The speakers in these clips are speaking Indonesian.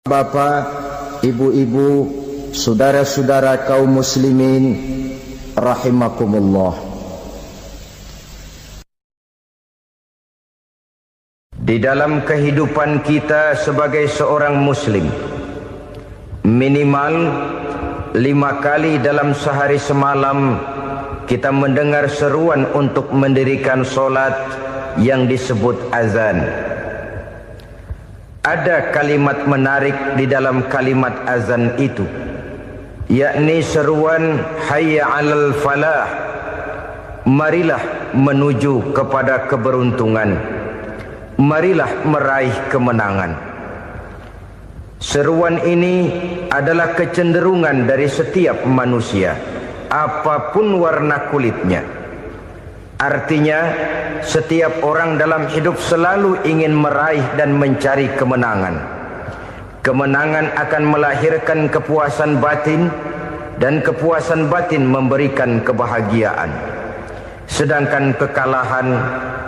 Bapak, ibu-ibu, saudara-saudara kaum muslimin rahimakumullah. Di dalam kehidupan kita sebagai seorang muslim, minimal 5 kali dalam sehari semalam kita mendengar seruan untuk mendirikan solat yang disebut azan. Ada kalimat menarik di dalam kalimat azan itu, yakni seruan hayya 'alal falah, marilah menuju kepada keberuntungan, marilah meraih kemenangan. Seruan ini adalah kecenderungan dari setiap manusia, apapun warna kulitnya. Artinya, setiap orang dalam hidup selalu ingin meraih dan mencari kemenangan. Kemenangan akan melahirkan kepuasan batin, dan kepuasan batin memberikan kebahagiaan. Sedangkan kekalahan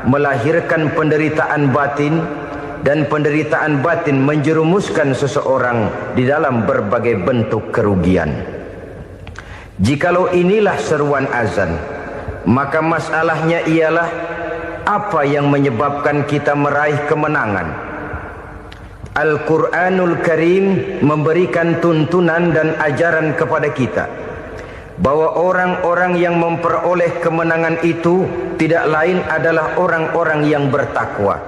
melahirkan penderitaan batin, dan penderitaan batin menjerumuskan seseorang di dalam berbagai bentuk kerugian. Jikalau inilah seruan azan, maka masalahnya ialah apa yang menyebabkan kita meraih kemenangan. Al-Quranul Karim memberikan tuntunan dan ajaran kepada kita bahwa orang-orang yang memperoleh kemenangan itu tidak lain adalah orang-orang yang bertakwa.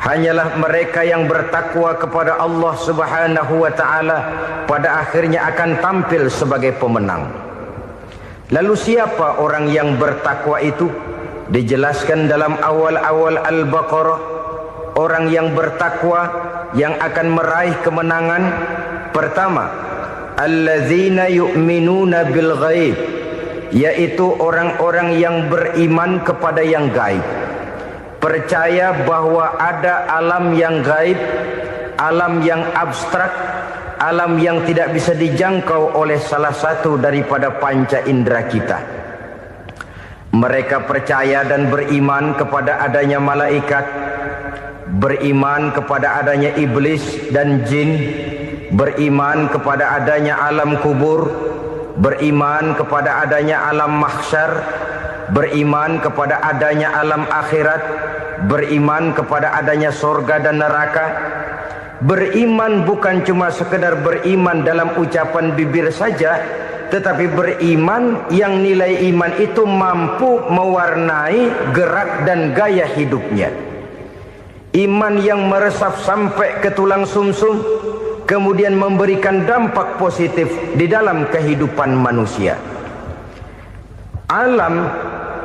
Hanyalah mereka yang bertakwa kepada Allah Subhanahu wa ta'ala pada akhirnya akan tampil sebagai pemenang. Lalu siapa orang yang bertakwa itu? Dijelaskan dalam awal-awal Al-Baqarah, orang yang bertakwa yang akan meraih kemenangan. Pertama, alladzina yu'minuna bil ghaib, yaitu orang-orang yang beriman kepada yang gaib, percaya bahwa ada alam yang gaib, alam yang abstrak, alam yang tidak bisa dijangkau oleh salah satu daripada panca indera kita. Mereka percaya dan beriman kepada adanya malaikat, beriman kepada adanya iblis dan jin, beriman kepada adanya alam kubur, beriman kepada adanya alam mahsyar, beriman kepada adanya alam akhirat, beriman kepada adanya surga dan neraka. Beriman bukan cuma sekedar beriman dalam ucapan bibir saja, tetapi beriman yang nilai iman itu mampu mewarnai gerak dan gaya hidupnya. Iman yang meresap sampai ke tulang sumsum, kemudian memberikan dampak positif di dalam kehidupan manusia. Alam,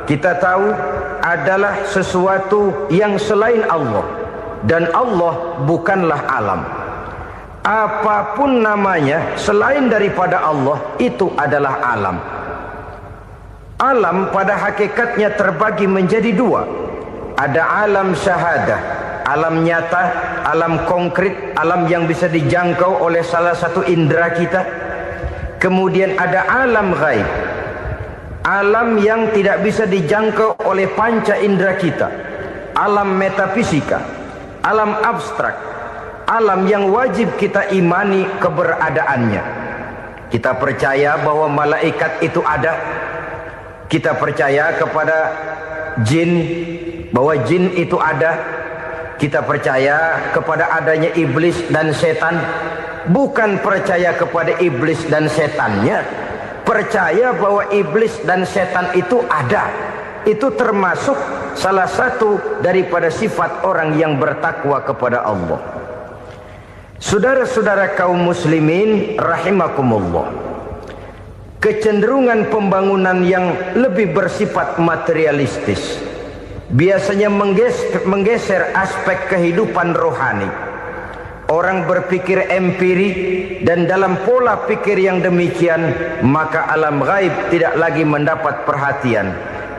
kita tahu, adalah sesuatu yang selain Allah. Dan Allah bukanlah alam. Apapun namanya selain daripada Allah, itu adalah alam. Alam pada hakikatnya terbagi menjadi 2. Ada alam syahadah, alam nyata, alam konkret, alam yang bisa dijangkau oleh salah satu indera kita. Kemudian ada alam ghaib, alam yang tidak bisa dijangkau oleh panca indera kita, alam metafisika, alam abstrak, alam yang wajib kita imani keberadaannya. Kita percaya bahwa malaikat itu ada. Kita percaya kepada jin, bahwa jin itu ada. Kita percaya kepada adanya iblis dan setan. Bukan percaya kepada iblis dan setannya, percaya bahwa iblis dan setan itu ada. Itu termasuk salah satu daripada sifat orang yang bertakwa kepada Allah. Saudara-saudara kaum muslimin rahimakumullah, kecenderungan pembangunan yang lebih bersifat materialistis biasanya menggeser aspek kehidupan rohani. Orang berpikir empiri, dan dalam pola pikir yang demikian maka alam gaib tidak lagi mendapat perhatian.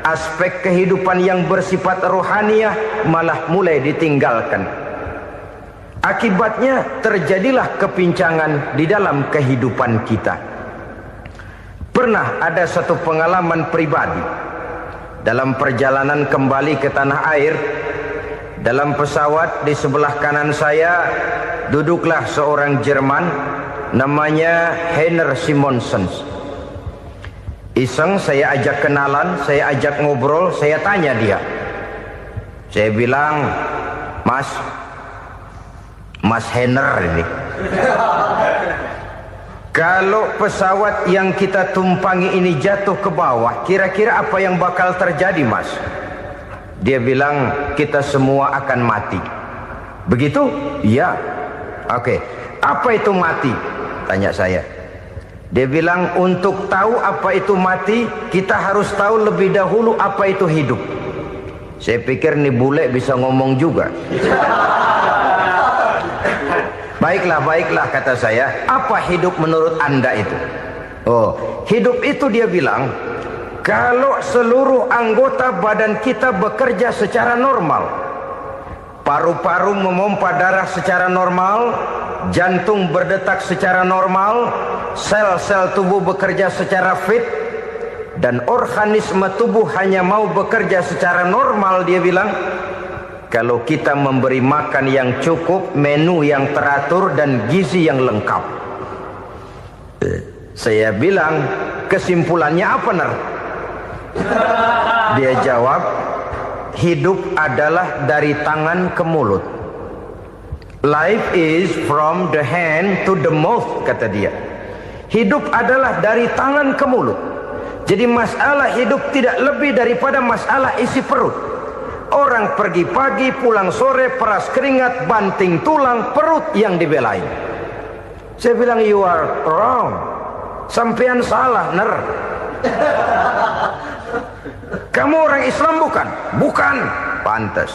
Aspek kehidupan yang bersifat rohaniah malah mulai ditinggalkan. Akibatnya terjadilah kepincangan di dalam kehidupan kita. Pernah ada satu pengalaman pribadi dalam perjalanan kembali ke tanah air. Dalam pesawat di sebelah kanan saya duduklah seorang Jerman, namanya Heiner Simonsen. Iseng saya ajak kenalan, saya ajak ngobrol, saya tanya dia. Saya bilang, Mas Heiner ini, kalau pesawat yang kita tumpangi ini jatuh ke bawah, kira-kira apa yang bakal terjadi, Mas? Dia bilang, kita semua akan mati. Begitu? Iya. Oke. Apa itu mati? Tanya saya. Dia bilang, untuk tahu apa itu mati, kita harus tahu lebih dahulu apa itu hidup. Saya pikir nih bule bisa ngomong juga. Baiklah kata saya. Apa hidup menurut Anda itu? Oh, hidup itu dia bilang, kalau seluruh anggota badan kita bekerja secara normal, paru-paru memompa darah secara normal, jantung berdetak secara normal, sel-sel tubuh bekerja secara fit, dan organisme tubuh hanya mau bekerja secara normal, dia bilang, kalau kita memberi makan yang cukup, menu yang teratur, dan gizi yang lengkap. Saya bilang, kesimpulannya apa, Ner? Dia jawab, hidup adalah dari tangan ke mulut. Life is from the hand to the mouth, kata dia. Hidup adalah dari tangan ke mulut. Jadi masalah hidup tidak lebih daripada masalah isi perut. Orang pergi pagi, pulang sore, peras keringat, banting tulang, perut yang dibelain. Saya bilang, you are wrong. Sampean salah, Ner. Kamu orang Islam bukan? Bukan. Pantas.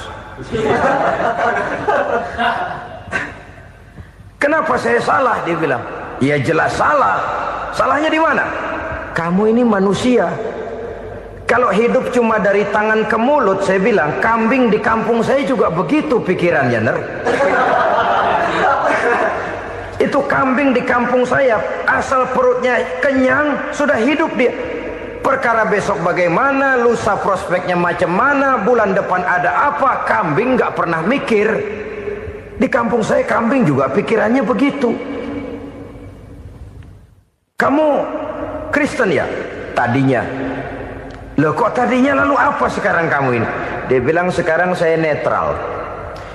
Kenapa saya salah? Dia bilang, ya jelas salah. Salahnya di mana? Kamu ini manusia. Kalau hidup cuma dari tangan ke mulut, saya bilang, kambing di kampung saya juga begitu pikirannya, Ner. Itu kambing di kampung saya, asal perutnya kenyang, sudah hidup dia. Perkara besok bagaimana, lusa prospeknya macam mana, bulan depan ada apa, kambing nggak pernah mikir. Di kampung saya kambing juga pikirannya begitu. Kamu Kristen ya? Tadinya. Loh kok tadinya, lalu apa sekarang kamu ini? Dia bilang, sekarang saya netral.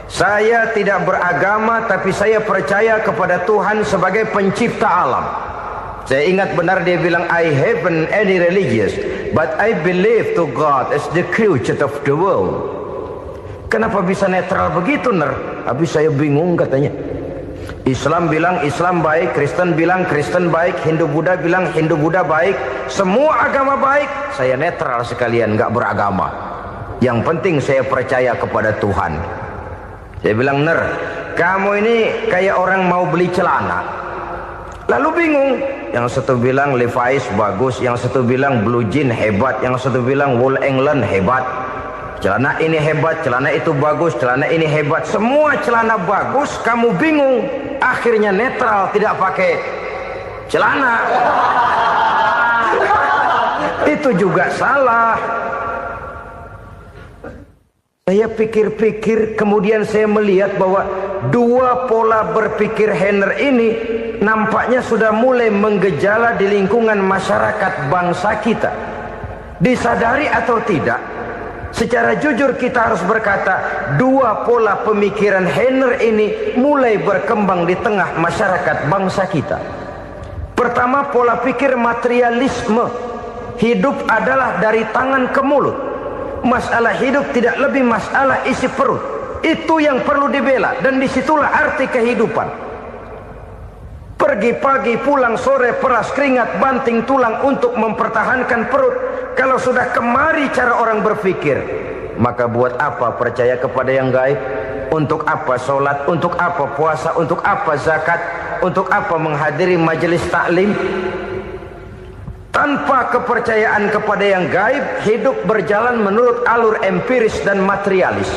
Saya tidak beragama, tapi saya percaya kepada Tuhan sebagai pencipta alam. Saya ingat benar dia bilang, I haven't any religious, but I believe to God as the creator of the world. Kenapa bisa netral begitu, Ner? Habis saya bingung katanya. Islam bilang Islam baik, Kristen bilang Kristen baik, Hindu Buddha bilang Hindu Buddha baik, semua agama baik. Saya netral sekalian, nggak beragama. Yang penting saya percaya kepada Tuhan. Saya bilang, Ner, kamu ini kayak orang mau beli celana, lalu bingung. Yang satu bilang Levi's bagus, yang satu bilang Blue Jean hebat, yang satu bilang Wool England hebat. Celana ini hebat, celana itu bagus, celana ini hebat. Semua celana bagus, kamu bingung. Akhirnya netral, tidak pakai celana. Itu juga salah. Saya pikir-pikir, kemudian saya melihat bahwa dua pola berpikir Heiner ini nampaknya sudah mulai menggejala di lingkungan masyarakat bangsa kita. Disadari atau tidak, secara jujur kita harus berkata, dua pola pemikiran Heiner ini mulai berkembang di tengah masyarakat bangsa kita. Pertama, pola pikir materialisme. Hidup adalah dari tangan ke mulut. Masalah hidup tidak lebih masalah isi perut. Itu yang perlu dibela, dan disitulah arti kehidupan. Pergi pagi, pulang sore, peras keringat, banting tulang untuk mempertahankan perut. Kalau sudah kemari cara orang berpikir, maka buat apa percaya kepada yang gaib? Untuk apa sholat? Untuk apa puasa? Untuk apa zakat? Untuk apa menghadiri majelis taklim? Tanpa kepercayaan kepada yang gaib, hidup berjalan menurut alur empiris dan materialis.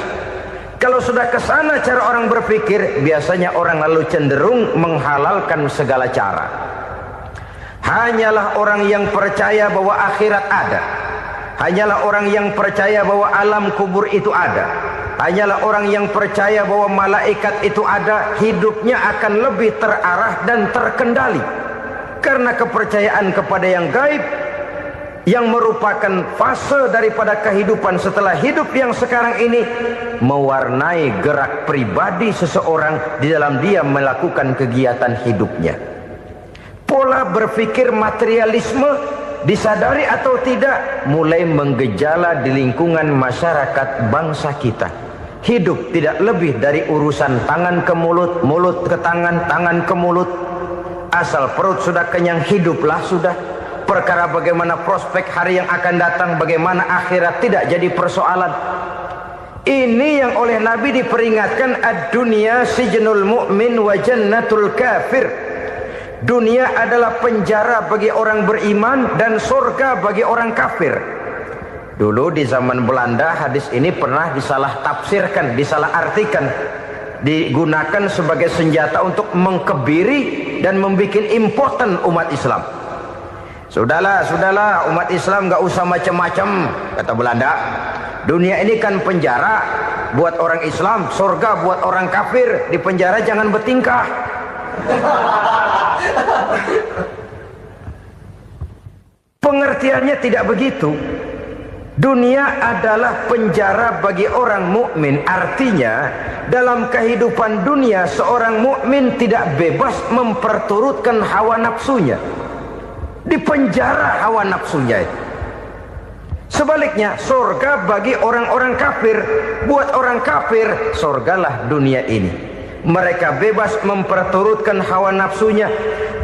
Kalau sudah ke sana cara orang berpikir, biasanya orang lalu cenderung menghalalkan segala cara. Hanyalah orang yang percaya bahwa akhirat ada. Hanyalah orang yang percaya bahwa alam kubur itu ada. hanyalah orang yang percaya bahwa malaikat itu ada, hidupnya akan lebih terarah dan terkendali. Karena kepercayaan kepada yang gaib, yang merupakan fase daripada kehidupan setelah hidup yang sekarang ini, mewarnai gerak pribadi seseorang di dalam dia melakukan kegiatan hidupnya. Pola berpikir materialisme, disadari atau tidak, mulai menggejala di lingkungan masyarakat bangsa kita. Hidup tidak lebih dari urusan tangan ke mulut, mulut ke tangan, tangan ke mulut. Asal perut sudah kenyang, hiduplah sudah. Perkara bagaimana prospek hari yang akan datang, bagaimana akhirat, tidak jadi persoalan. Ini yang oleh Nabi diperingatkan, ad-dunya sijnul mu'min wa jannatul kafir. Dunia adalah penjara bagi orang beriman dan surga bagi orang kafir. Dulu di zaman Belanda hadis ini pernah disalah tafsirkan, disalah artikan, digunakan sebagai senjata untuk mengkebiri dan membuat impoten umat Islam. Sudahlah umat Islam gak usah macam-macam, kata Belanda. Dunia ini kan penjara buat orang Islam, surga buat orang kafir. Di penjara jangan bertingkah. Pengertiannya tidak begitu. Dunia adalah penjara bagi orang mukmin. Artinya dalam kehidupan dunia seorang mukmin tidak bebas memperturutkan hawa nafsunya. Dipenjara hawa nafsunya. Sebaliknya surga bagi orang-orang kafir. Buat orang kafir surgalah dunia ini. Mereka bebas memperturutkan hawa nafsunya.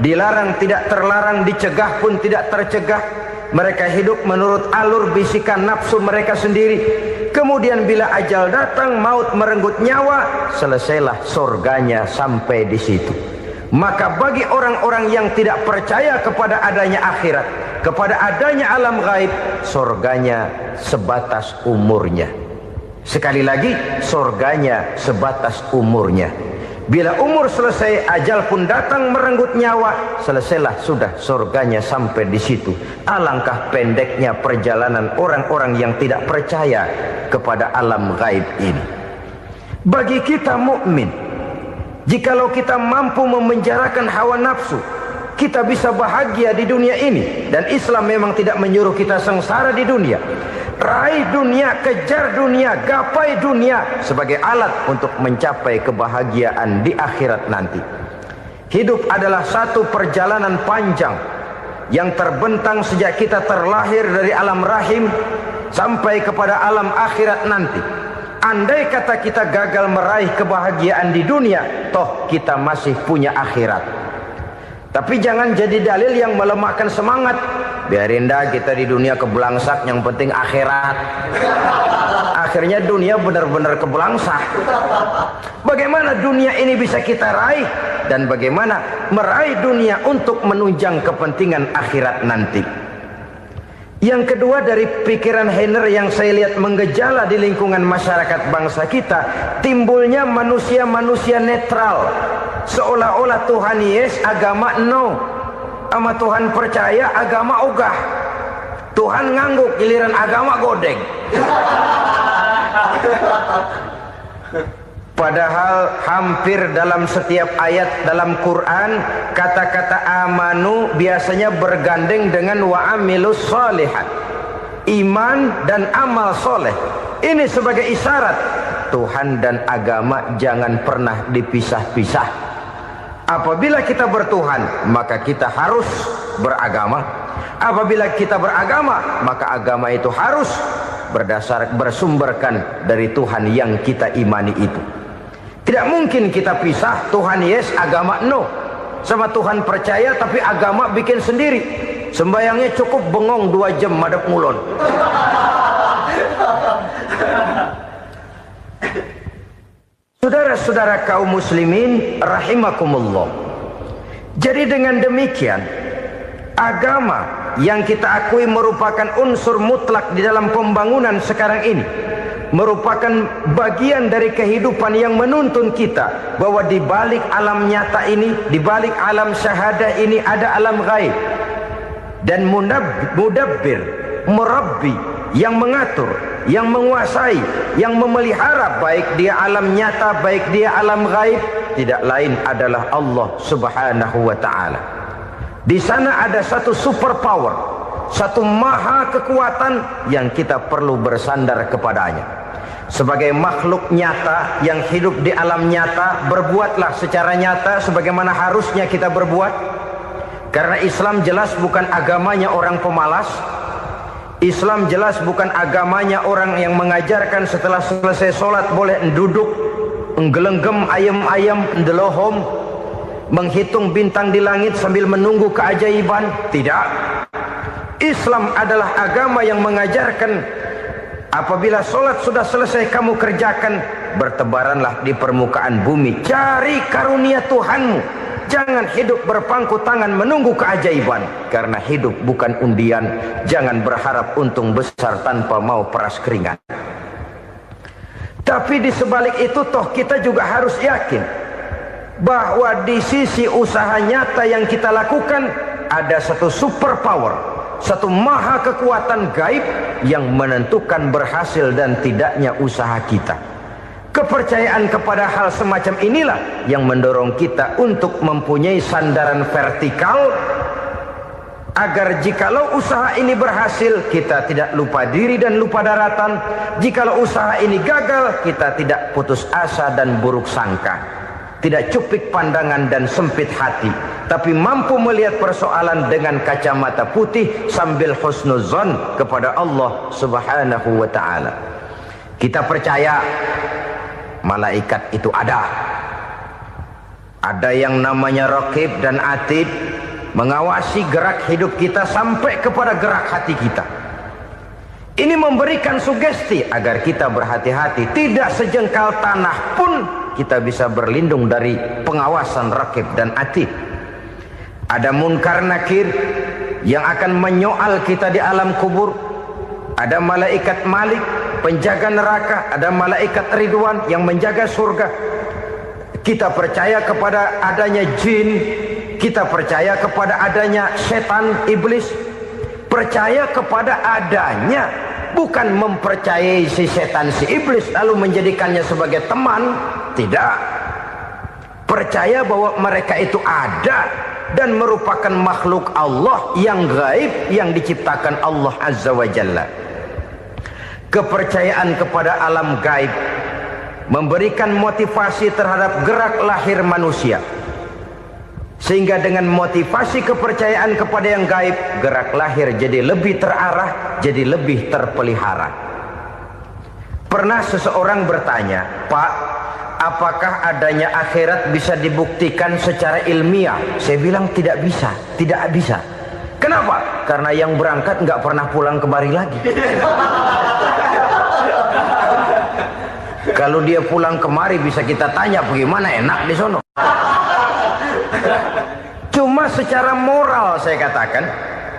Dilarang tidak terlarang, dicegah pun tidak tercegah. Mereka hidup menurut alur bisikan nafsu mereka sendiri. Kemudian bila ajal datang, maut merenggut nyawa, selesailah surganya sampai di situ. Maka bagi orang-orang yang tidak percaya kepada adanya akhirat, kepada adanya alam gaib, surganya sebatas umurnya. Sekali lagi, surganya sebatas umurnya. Bila umur selesai, ajal pun datang merenggut nyawa, selesailah sudah surganya sampai di situ. Alangkah pendeknya perjalanan orang-orang yang tidak percaya kepada alam gaib ini. Bagi kita mukmin, jikalau kita mampu memenjarakan hawa nafsu, kita bisa bahagia di dunia ini. Dan Islam memang tidak menyuruh kita sengsara di dunia. Raih dunia, kejar dunia, gapai dunia sebagai alat untuk mencapai kebahagiaan di akhirat nanti. Hidup adalah satu perjalanan panjang yang terbentang sejak kita terlahir dari alam rahim sampai kepada alam akhirat nanti. Andai kata kita gagal meraih kebahagiaan di dunia, toh kita masih punya akhirat. Tapi jangan jadi dalil yang melemahkan semangat. Biarin dah kita di dunia kebelangsak, yang penting akhirat. Akhirnya dunia benar-benar kebelangsak. Bagaimana dunia ini bisa kita raih, dan bagaimana meraih dunia untuk menunjang kepentingan akhirat nanti. Yang kedua, dari pikiran Heiner yang saya lihat menggejala di lingkungan masyarakat bangsa kita, timbulnya manusia-manusia netral. Seolah-olah Tuhan yes, agama no. Sama Tuhan percaya, agama ogah. Tuhan ngangguk, giliran agama godeng. Padahal hampir dalam setiap ayat dalam Quran, kata-kata amanu biasanya bergandeng dengan wa amilus sholihat. Iman dan amal soleh. Ini sebagai isyarat Tuhan dan agama jangan pernah dipisah-pisah. Apabila kita bertuhan, maka kita harus beragama. Apabila kita beragama, maka agama itu harus bersumberkan dari Tuhan yang kita imani itu. Tidak mungkin kita pisah, Tuhan yes, agama no. Sama Tuhan percaya tapi agama bikin sendiri. Sembayangnya cukup bengong 2 jam madep ngulon. Saudara-saudara kaum muslimin rahimakumullah. Jadi dengan demikian, agama yang kita akui merupakan unsur mutlak di dalam pembangunan sekarang ini, merupakan bagian dari kehidupan yang menuntun kita bahwa di balik alam nyata ini, di balik alam syahadah ini ada alam gaib. Dan mudabbir, murabbi, yang mengatur, yang menguasai, yang memelihara, baik dia alam nyata, baik dia alam gaib, tidak lain adalah Allah Subhanahu wa ta'ala. Di sana ada satu super power, satu maha kekuatan yang kita perlu bersandar kepadanya. Sebagai makhluk nyata yang hidup di alam nyata, berbuatlah secara nyata sebagaimana harusnya kita berbuat. Karena Islam jelas bukan agamanya orang pemalas. Islam jelas bukan agamanya orang yang mengajarkan setelah selesai sholat boleh duduk, nggelenggem ayam-ayam, ndelohom, menghitung bintang di langit sambil menunggu keajaiban. Tidak. Islam adalah agama yang mengajarkan apabila sholat sudah selesai kamu kerjakan, bertebaranlah di permukaan bumi, cari karunia Tuhanmu. Jangan hidup berpangku tangan menunggu keajaiban. Karena hidup bukan undian. Jangan berharap untung besar tanpa mau peras keringat. Tapi di sebalik itu toh kita juga harus yakin bahwa di sisi usaha nyata yang kita lakukan ada satu super power, satu maha kekuatan gaib yang menentukan berhasil dan tidaknya usaha kita. Kepercayaan kepada hal semacam inilah yang mendorong kita untuk mempunyai sandaran vertikal, agar jikalau usaha ini berhasil, kita tidak lupa diri dan lupa daratan. Jikalau usaha ini gagal, kita tidak putus asa dan buruk sangka, tidak cupik pandangan dan sempit hati, tapi mampu melihat persoalan dengan kacamata putih sambil husnuzon kepada Allah Subhanahu wa ta'ala. Kita percaya malaikat itu ada. Ada yang namanya Raqib dan Atid, mengawasi gerak hidup kita sampai kepada gerak hati kita. Ini memberikan sugesti agar kita berhati-hati. Tidak sejengkal tanah pun kita bisa berlindung dari pengawasan Raqib dan Atid. Ada Munkar Nakir yang akan menyoal kita di alam kubur. Ada malaikat Malik, penjaga neraka. Ada malaikat Ridwan yang menjaga surga. Kita percaya kepada adanya jin, kita percaya kepada adanya setan, iblis. Percaya kepada adanya, bukan mempercayai si setan, si iblis lalu menjadikannya sebagai teman. Tidak. Percaya bahwa mereka itu ada dan merupakan makhluk Allah yang gaib yang diciptakan Allah Azza wa Jalla. Kepercayaan kepada alam gaib memberikan motivasi terhadap gerak lahir manusia, sehingga dengan motivasi kepercayaan kepada yang gaib, gerak lahir jadi lebih terarah, jadi lebih terpelihara. Pernah seseorang bertanya, "Pak, apakah adanya akhirat bisa dibuktikan secara ilmiah?" Saya bilang tidak bisa, tidak bisa. Kenapa? Karena yang berangkat nggak pernah pulang kembali lagi. Kalau dia pulang kemari bisa kita tanya bagaimana enak di sono. Cuma secara moral saya katakan,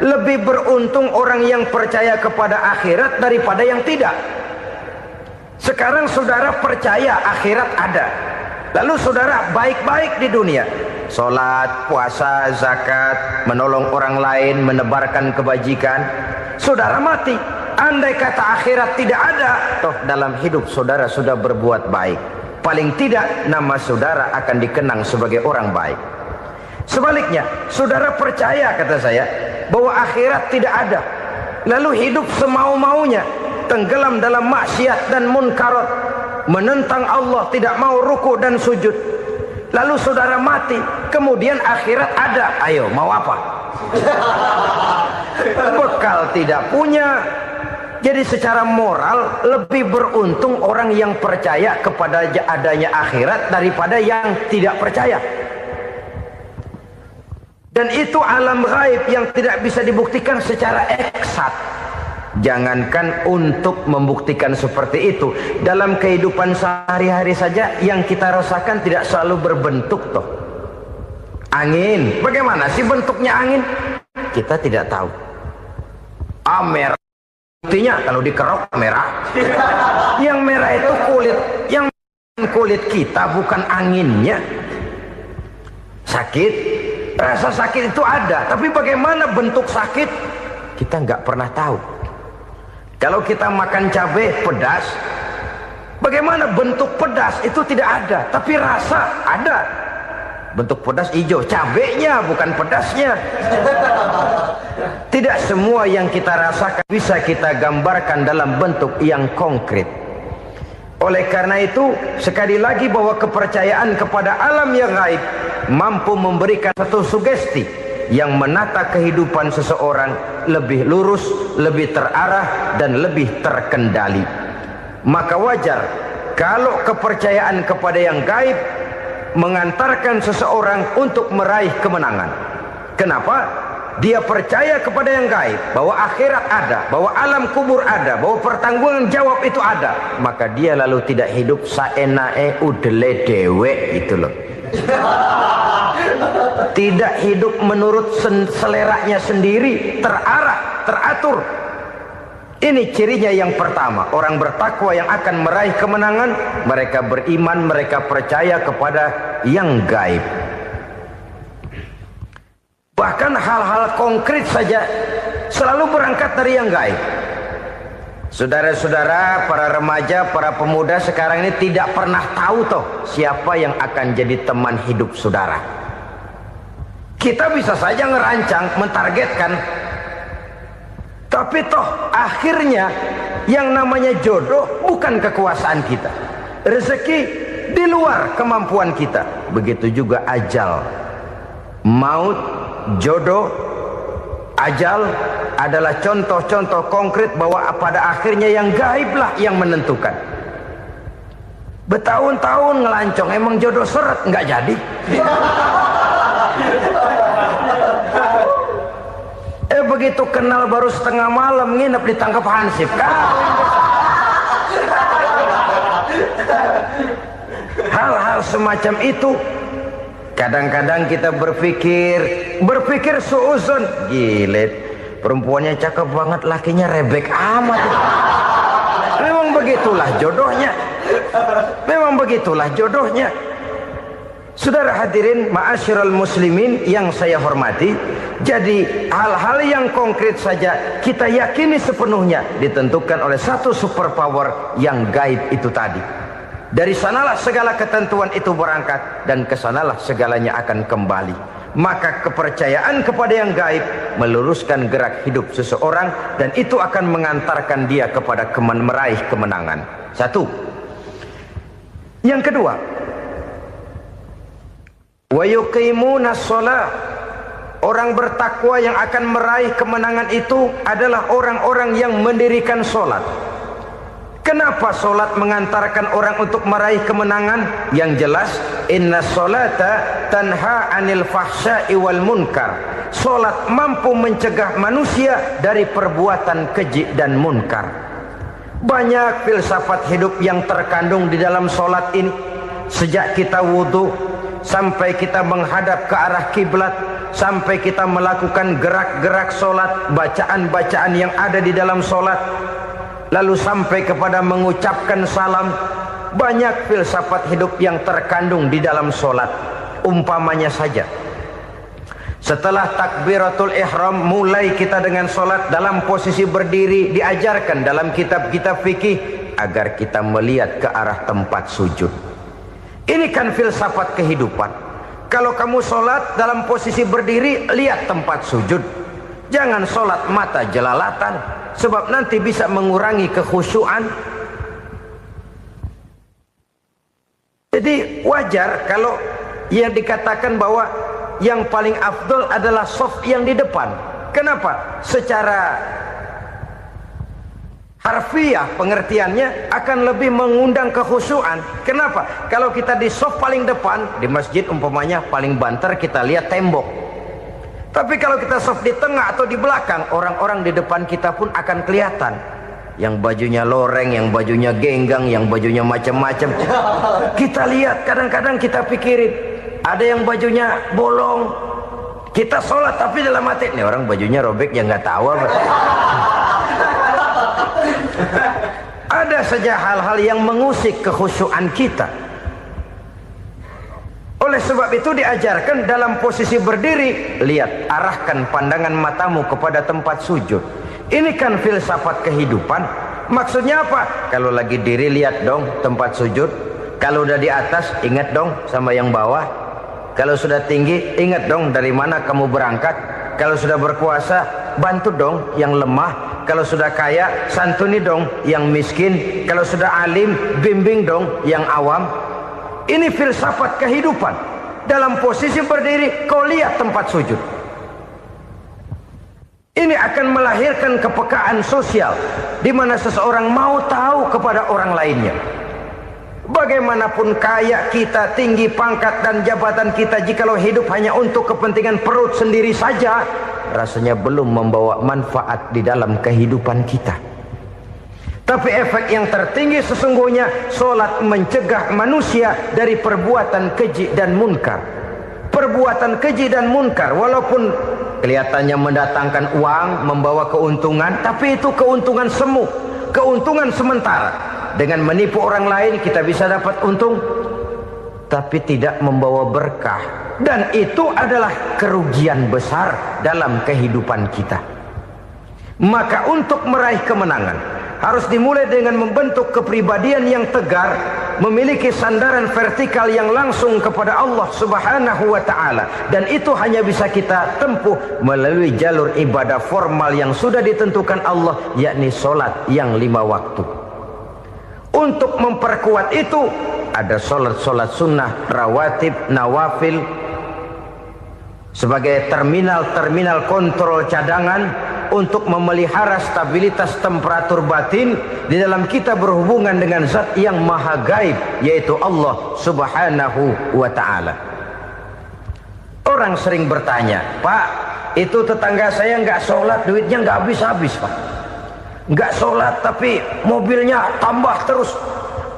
lebih beruntung orang yang percaya kepada akhirat daripada yang tidak. Sekarang saudara percaya akhirat ada, lalu saudara baik-baik di dunia, sholat, puasa, zakat, menolong orang lain, menebarkan kebajikan. Saudara mati, andai kata akhirat tidak ada, toh dalam hidup saudara sudah berbuat baik. Paling tidak nama saudara akan dikenang sebagai orang baik. Sebaliknya, saudara percaya, kata saya, bahwa akhirat tidak ada, lalu hidup semau-maunya, tenggelam dalam maksiat dan munkarat, menentang Allah, tidak mau ruku dan sujud. Lalu saudara mati, kemudian akhirat ada. Ayo, mau apa? Bekal tidak punya. Jadi secara moral lebih beruntung orang yang percaya kepada adanya akhirat daripada yang tidak percaya. Dan itu alam gaib yang tidak bisa dibuktikan secara eksat. Jangankan untuk membuktikan seperti itu, dalam kehidupan sehari-hari saja yang kita rasakan tidak selalu berbentuk toh. Angin, bagaimana sih bentuknya angin? Kita tidak tahu. Merah, buktinya kalau dikerok merah. Yang merah itu kulit, yang kulit kita bukan anginnya. Sakit, rasa sakit itu ada, tapi bagaimana bentuk sakit kita nggak pernah tahu. Kalau kita makan cabai pedas, bagaimana bentuk pedas itu tidak ada, tapi rasa ada. Bentuk pedas hijau, cabenya bukan pedasnya. Tidak semua yang kita rasakan bisa kita gambarkan dalam bentuk yang konkret. Oleh karena itu, sekali lagi bahwa kepercayaan kepada alam yang gaib mampu memberikan satu sugesti yang menata kehidupan seseorang lebih lurus, lebih terarah, dan lebih terkendali. Maka wajar kalau kepercayaan kepada yang gaib mengantarkan seseorang untuk meraih kemenangan. Kenapa? Dia percaya kepada yang gaib, bahwa akhirat ada, bahwa alam kubur ada, bahwa pertanggungan jawab itu ada. Maka dia lalu tidak hidup saenae udele dewe, itu loh. Tidak hidup menurut seleranya sendiri, terarah, teratur. Ini cirinya yang pertama. Orang bertakwa yang akan meraih kemenangan, mereka beriman, mereka percaya kepada yang gaib. Bahkan hal-hal konkret saja selalu berangkat dari yang gaib. Saudara-saudara, para remaja, para pemuda sekarang ini tidak pernah tahu toh siapa yang akan jadi teman hidup saudara. Kita bisa saja ngerancang, mentargetkan, tapi toh akhirnya yang namanya jodoh bukan kekuasaan kita. Rezeki di luar kemampuan kita. Begitu juga ajal. Maut, jodoh, ajal adalah contoh-contoh konkret bahwa pada akhirnya yang gaiblah yang menentukan. Bertahun-tahun ngelancong, emang jodoh seret, nggak jadi. Begitu kenal baru setengah malam nginep ditangkap hansip kan. Hal-hal semacam itu kadang-kadang kita berpikir suuzon, gilet, perempuannya cakep banget, lakinya rebek amat. Memang begitulah jodohnya. Memang begitulah jodohnya. Saudara hadirin ma'asyiral muslimin yang saya hormati, jadi hal-hal yang konkret saja kita yakini sepenuhnya ditentukan oleh satu superpower yang gaib itu tadi. Dari sanalah segala ketentuan itu berangkat dan kesanalah segalanya akan kembali. Maka kepercayaan kepada yang gaib meluruskan gerak hidup seseorang dan itu akan mengantarkan dia kepada meraih kemenangan. Satu. Yang kedua, wa yuqimuna shalah. Orang bertakwa yang akan meraih kemenangan itu adalah orang-orang yang mendirikan sholat. Kenapa sholat mengantarkan orang untuk meraih kemenangan? Yang jelas, inna sholata tanha anil fahsya'i wal munkar. Sholat mampu mencegah manusia dari perbuatan keji dan munkar. Banyak filsafat hidup yang terkandung di dalam sholat ini. Sejak kita wudhu sampai kita menghadap ke arah kiblat, sampai kita melakukan gerak-gerak sholat, bacaan-bacaan yang ada di dalam sholat, lalu sampai kepada mengucapkan salam. Banyak filsafat hidup yang terkandung di dalam sholat. Umpamanya saja, setelah takbiratul ihram mulai kita dengan sholat dalam posisi berdiri, diajarkan dalam kitab-kitab fikih agar kita melihat ke arah tempat sujud. Ini kan filsafat kehidupan. Kalau kamu sholat dalam posisi berdiri, lihat tempat sujud. Jangan sholat mata jelalatan, sebab nanti bisa mengurangi kekhusyuan. Jadi wajar kalau yang dikatakan bahwa yang paling afdol adalah shaf yang di depan. Kenapa? Secara harfiah pengertiannya akan lebih mengundang kekhusyuan. Kenapa? Kalau kita di shaf paling depan di masjid umpamanya paling banter kita lihat tembok. Tapi kalau kita shaf di tengah atau di belakang, orang-orang di depan kita pun akan kelihatan. Yang bajunya loreng, yang bajunya genggang, yang bajunya macam-macam. Kita lihat, kadang-kadang kita pikirin, ada yang bajunya bolong. Kita sholat tapi dalam hati, nih orang bajunya robek yang nggak tahu apa. Ada saja hal-hal yang mengusik kekhusyuan kita. Oleh sebab itu diajarkan dalam posisi berdiri, lihat, arahkan pandangan matamu kepada tempat sujud. Ini kan filsafat kehidupan. Maksudnya apa? Kalau lagi diri lihat dong tempat sujud. Kalau udah di atas ingat dong sama yang bawah. Kalau sudah tinggi ingat dong dari mana kamu berangkat. Kalau sudah berkuasa bantu dong yang lemah. Kalau sudah kaya santuni dong yang miskin. Kalau sudah alim bimbing dong yang awam. Ini filsafat kehidupan. Dalam posisi berdiri kau lihat tempat sujud. Ini akan melahirkan kepekaan sosial di mana seseorang mau tahu kepada orang lainnya. Bagaimanapun kaya kita, tinggi pangkat dan jabatan kita, jikalau hidup hanya untuk kepentingan perut sendiri saja, rasanya belum membawa manfaat di dalam kehidupan kita. Tapi efek yang tertinggi sesungguhnya, solat mencegah manusia dari perbuatan keji dan munkar. Perbuatan keji dan munkar, walaupun kelihatannya mendatangkan uang, membawa keuntungan, tapi itu keuntungan semu, keuntungan sementara. Dengan menipu orang lain kita bisa dapat untung, tapi tidak membawa berkah. Dan itu adalah kerugian besar dalam kehidupan kita. Maka untuk meraih kemenangan harus dimulai dengan membentuk kepribadian yang tegar, memiliki sandaran vertikal yang langsung kepada Allah Subhanahu wa ta'ala. Dan itu hanya bisa kita tempuh melalui jalur ibadah formal yang sudah ditentukan Allah, yakni solat yang 5 waktu. Untuk memperkuat itu ada solat-solat sunnah, rawatib, nawafil sebagai terminal-terminal kontrol cadangan untuk memelihara stabilitas temperatur batin di dalam kita berhubungan dengan zat yang maha gaib, yaitu Allah Subhanahu wa ta'ala. Orang sering bertanya, Pak, itu tetangga saya nggak sholat, duitnya nggak habis-habis, Pak. Nggak sholat tapi mobilnya tambah terus.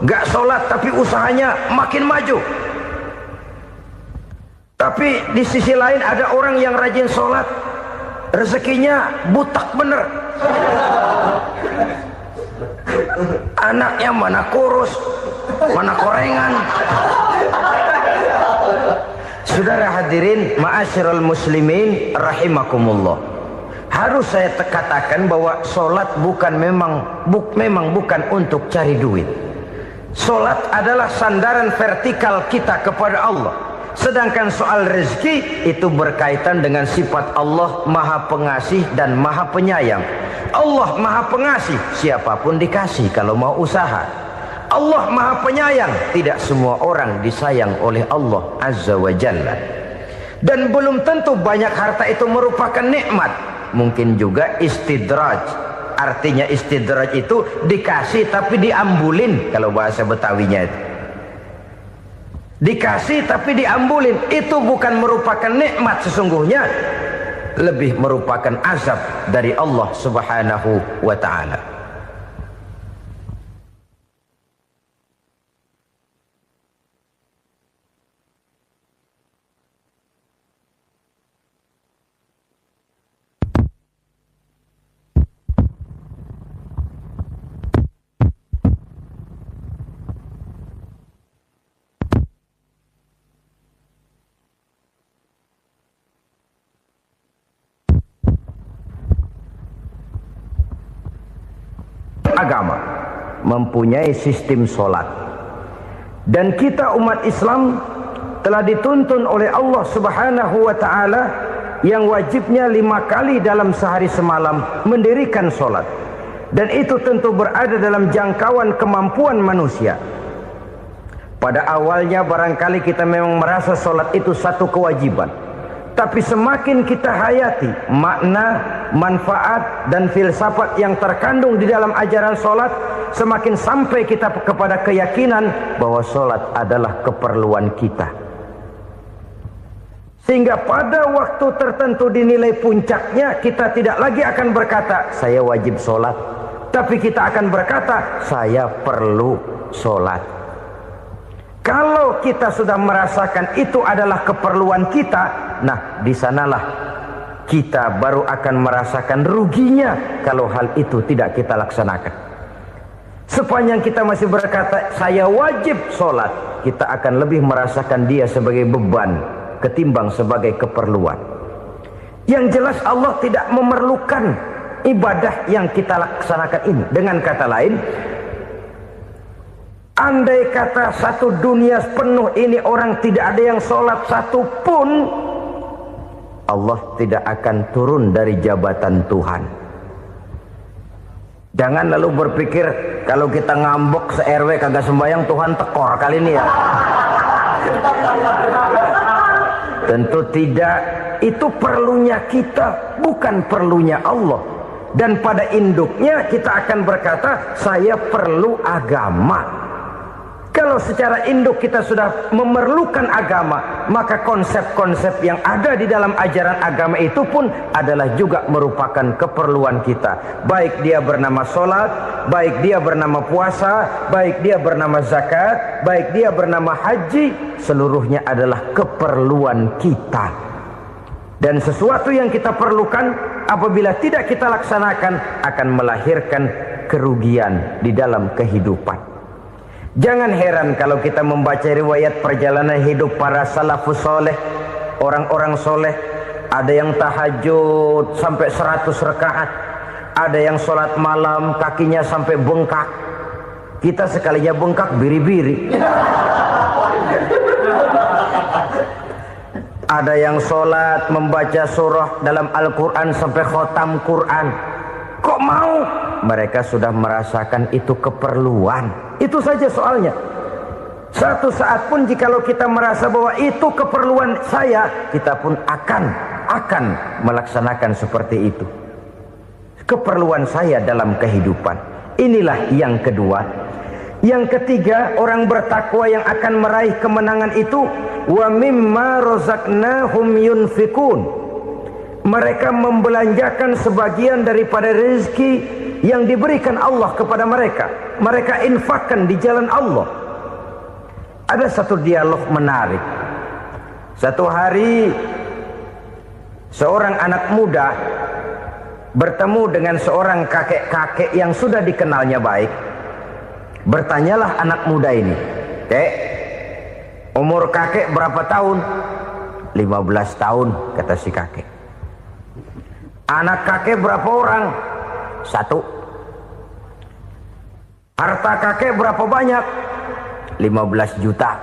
Nggak sholat tapi usahanya makin maju. Tapi di sisi lain ada orang yang rajin sholat, rezekinya butak bener. Anaknya mana kurus, mana korengan. Saudara hadirin ma'asyiral muslimin rahimakumullah, harus saya katakan bahwa solat memang bukan untuk cari duit. Solat adalah sandaran vertikal kita kepada Allah. Sedangkan soal rezeki itu berkaitan dengan sifat Allah maha pengasih dan maha penyayang. Allah maha pengasih, siapapun dikasih kalau mau usaha. Allah maha penyayang, tidak semua orang disayang oleh Allah Azza wa Jalla. Dan belum tentu banyak harta itu merupakan nikmat. Mungkin juga istidraj. Artinya istidraj itu dikasih tapi diambulin, kalau bahasa Betawinya itu. Dikasih tapi diambulin, itu bukan merupakan nikmat sesungguhnya, lebih merupakan azab dari Allah Subhanahu wa ta'ala. Agama mempunyai sistem solat, dan kita umat Islam telah dituntun oleh Allah Subhanahu wa ta'ala yang wajibnya 5 kali dalam sehari semalam mendirikan solat, dan itu tentu berada dalam jangkauan kemampuan manusia. Pada awalnya barangkali kita memang merasa solat itu satu kewajiban, tapi semakin kita hayati makna, manfaat dan filsafat yang terkandung di dalam ajaran solat, semakin sampai kita kepada keyakinan bahwa solat adalah keperluan kita. Sehingga pada waktu tertentu dinilai puncaknya, kita tidak lagi akan berkata saya wajib solat, tapi kita akan berkata saya perlu solat. Kalau kita sudah merasakan itu adalah keperluan kita, nah di sanalah kita baru akan merasakan ruginya kalau hal itu tidak kita laksanakan. Sepanjang kita masih berkata saya wajib sholat, kita akan lebih merasakan dia sebagai beban ketimbang sebagai keperluan. Yang jelas Allah tidak memerlukan ibadah yang kita laksanakan ini. Dengan kata lain, andai kata satu dunia penuh ini orang tidak ada yang sholat satu pun, Allah tidak akan turun dari jabatan Tuhan. Jangan lalu berpikir kalau kita ngambek se-RW kagak sembahyang Tuhan tekor kali ini ya. Tentu tidak. Itu perlunya kita, bukan perlunya Allah. Dan pada induknya kita akan berkata, saya perlu agama. Kalau secara induk kita sudah memerlukan agama, maka konsep-konsep yang ada di dalam ajaran agama itu pun adalah juga merupakan keperluan kita. Baik dia bernama sholat, baik dia bernama puasa, baik dia bernama zakat, baik dia bernama haji, seluruhnya adalah keperluan kita. Dan sesuatu yang kita perlukan apabila tidak kita laksanakan akan melahirkan kerugian di dalam kehidupan. Jangan heran kalau kita membaca riwayat perjalanan hidup para salafus soleh, orang-orang soleh. Ada yang tahajud sampai 100 rakaat, ada yang sholat malam kakinya sampai bengkak. Kita sekalinya bengkak biri-biri. Ada yang sholat membaca surah dalam Al-Quran sampai khotam Quran. Kok mau? Mereka sudah merasakan itu keperluan. Itu saja soalnya. Satu saat pun jikalau kita merasa bahwa itu keperluan saya, kita pun akan melaksanakan seperti itu. Keperluan saya dalam kehidupan. Inilah yang kedua. Yang ketiga, orang bertakwa yang akan meraih kemenangan itu, wa mimma razaqnahum yunfikun. Mereka membelanjakan sebagian daripada rezeki yang diberikan Allah kepada mereka. Mereka infakkan di jalan Allah. Ada satu dialog menarik. Satu hari seorang anak muda bertemu dengan seorang kakek-kakek yang sudah dikenalnya baik. Bertanyalah anak muda ini, "Kek, umur kakek berapa tahun?" 15 tahun, kata si kakek. "Anak kakek berapa orang?" 1. "Harta kakek berapa banyak?" 15 juta.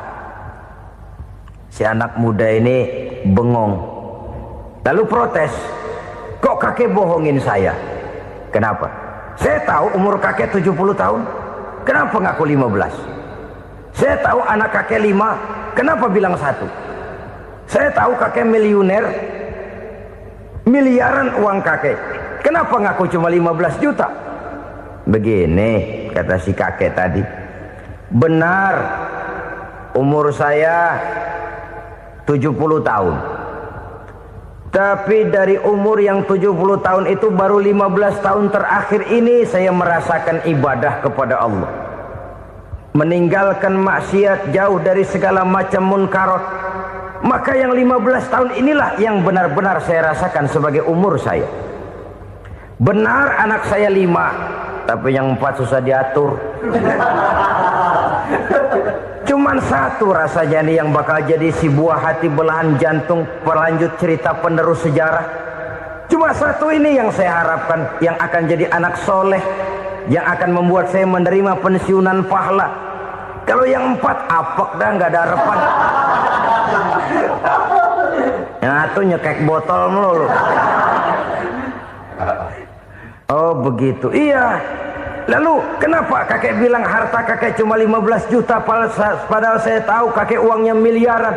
Si anak muda ini bengong. Lalu protes, "Kok kakek bohongin saya?" "Kenapa?" "Saya tahu umur kakek 70 tahun. Kenapa ngaku 15? Saya tahu anak kakek 5. Kenapa bilang 1? Saya tahu kakek miliuner, miliaran uang kakek. Kenapa ngaku cuma 15 juta? Begini, kata si kakek tadi. Benar, umur saya 70 tahun. Tapi dari umur yang 70 tahun itu baru 15 tahun terakhir ini saya merasakan ibadah kepada Allah. Meninggalkan maksiat, jauh dari segala macam munkarat. Maka yang 15 tahun inilah yang benar-benar saya rasakan sebagai umur saya. Benar anak saya 5, tapi yang 4 susah diatur. Cuman 1 rasanya nih yang bakal jadi si buah hati belahan jantung pelanjut cerita penerus sejarah. Cuma 1 ini yang saya harapkan, yang akan jadi anak soleh, yang akan membuat saya menerima pensiunan pahala. Kalau yang 4 apek dah, nggak ada harapan. Yang 1 nyekek botol melulu. Oh begitu, iya. Lalu kenapa kakek bilang harta kakek cuma 15 juta padahal saya tahu kakek uangnya miliaran,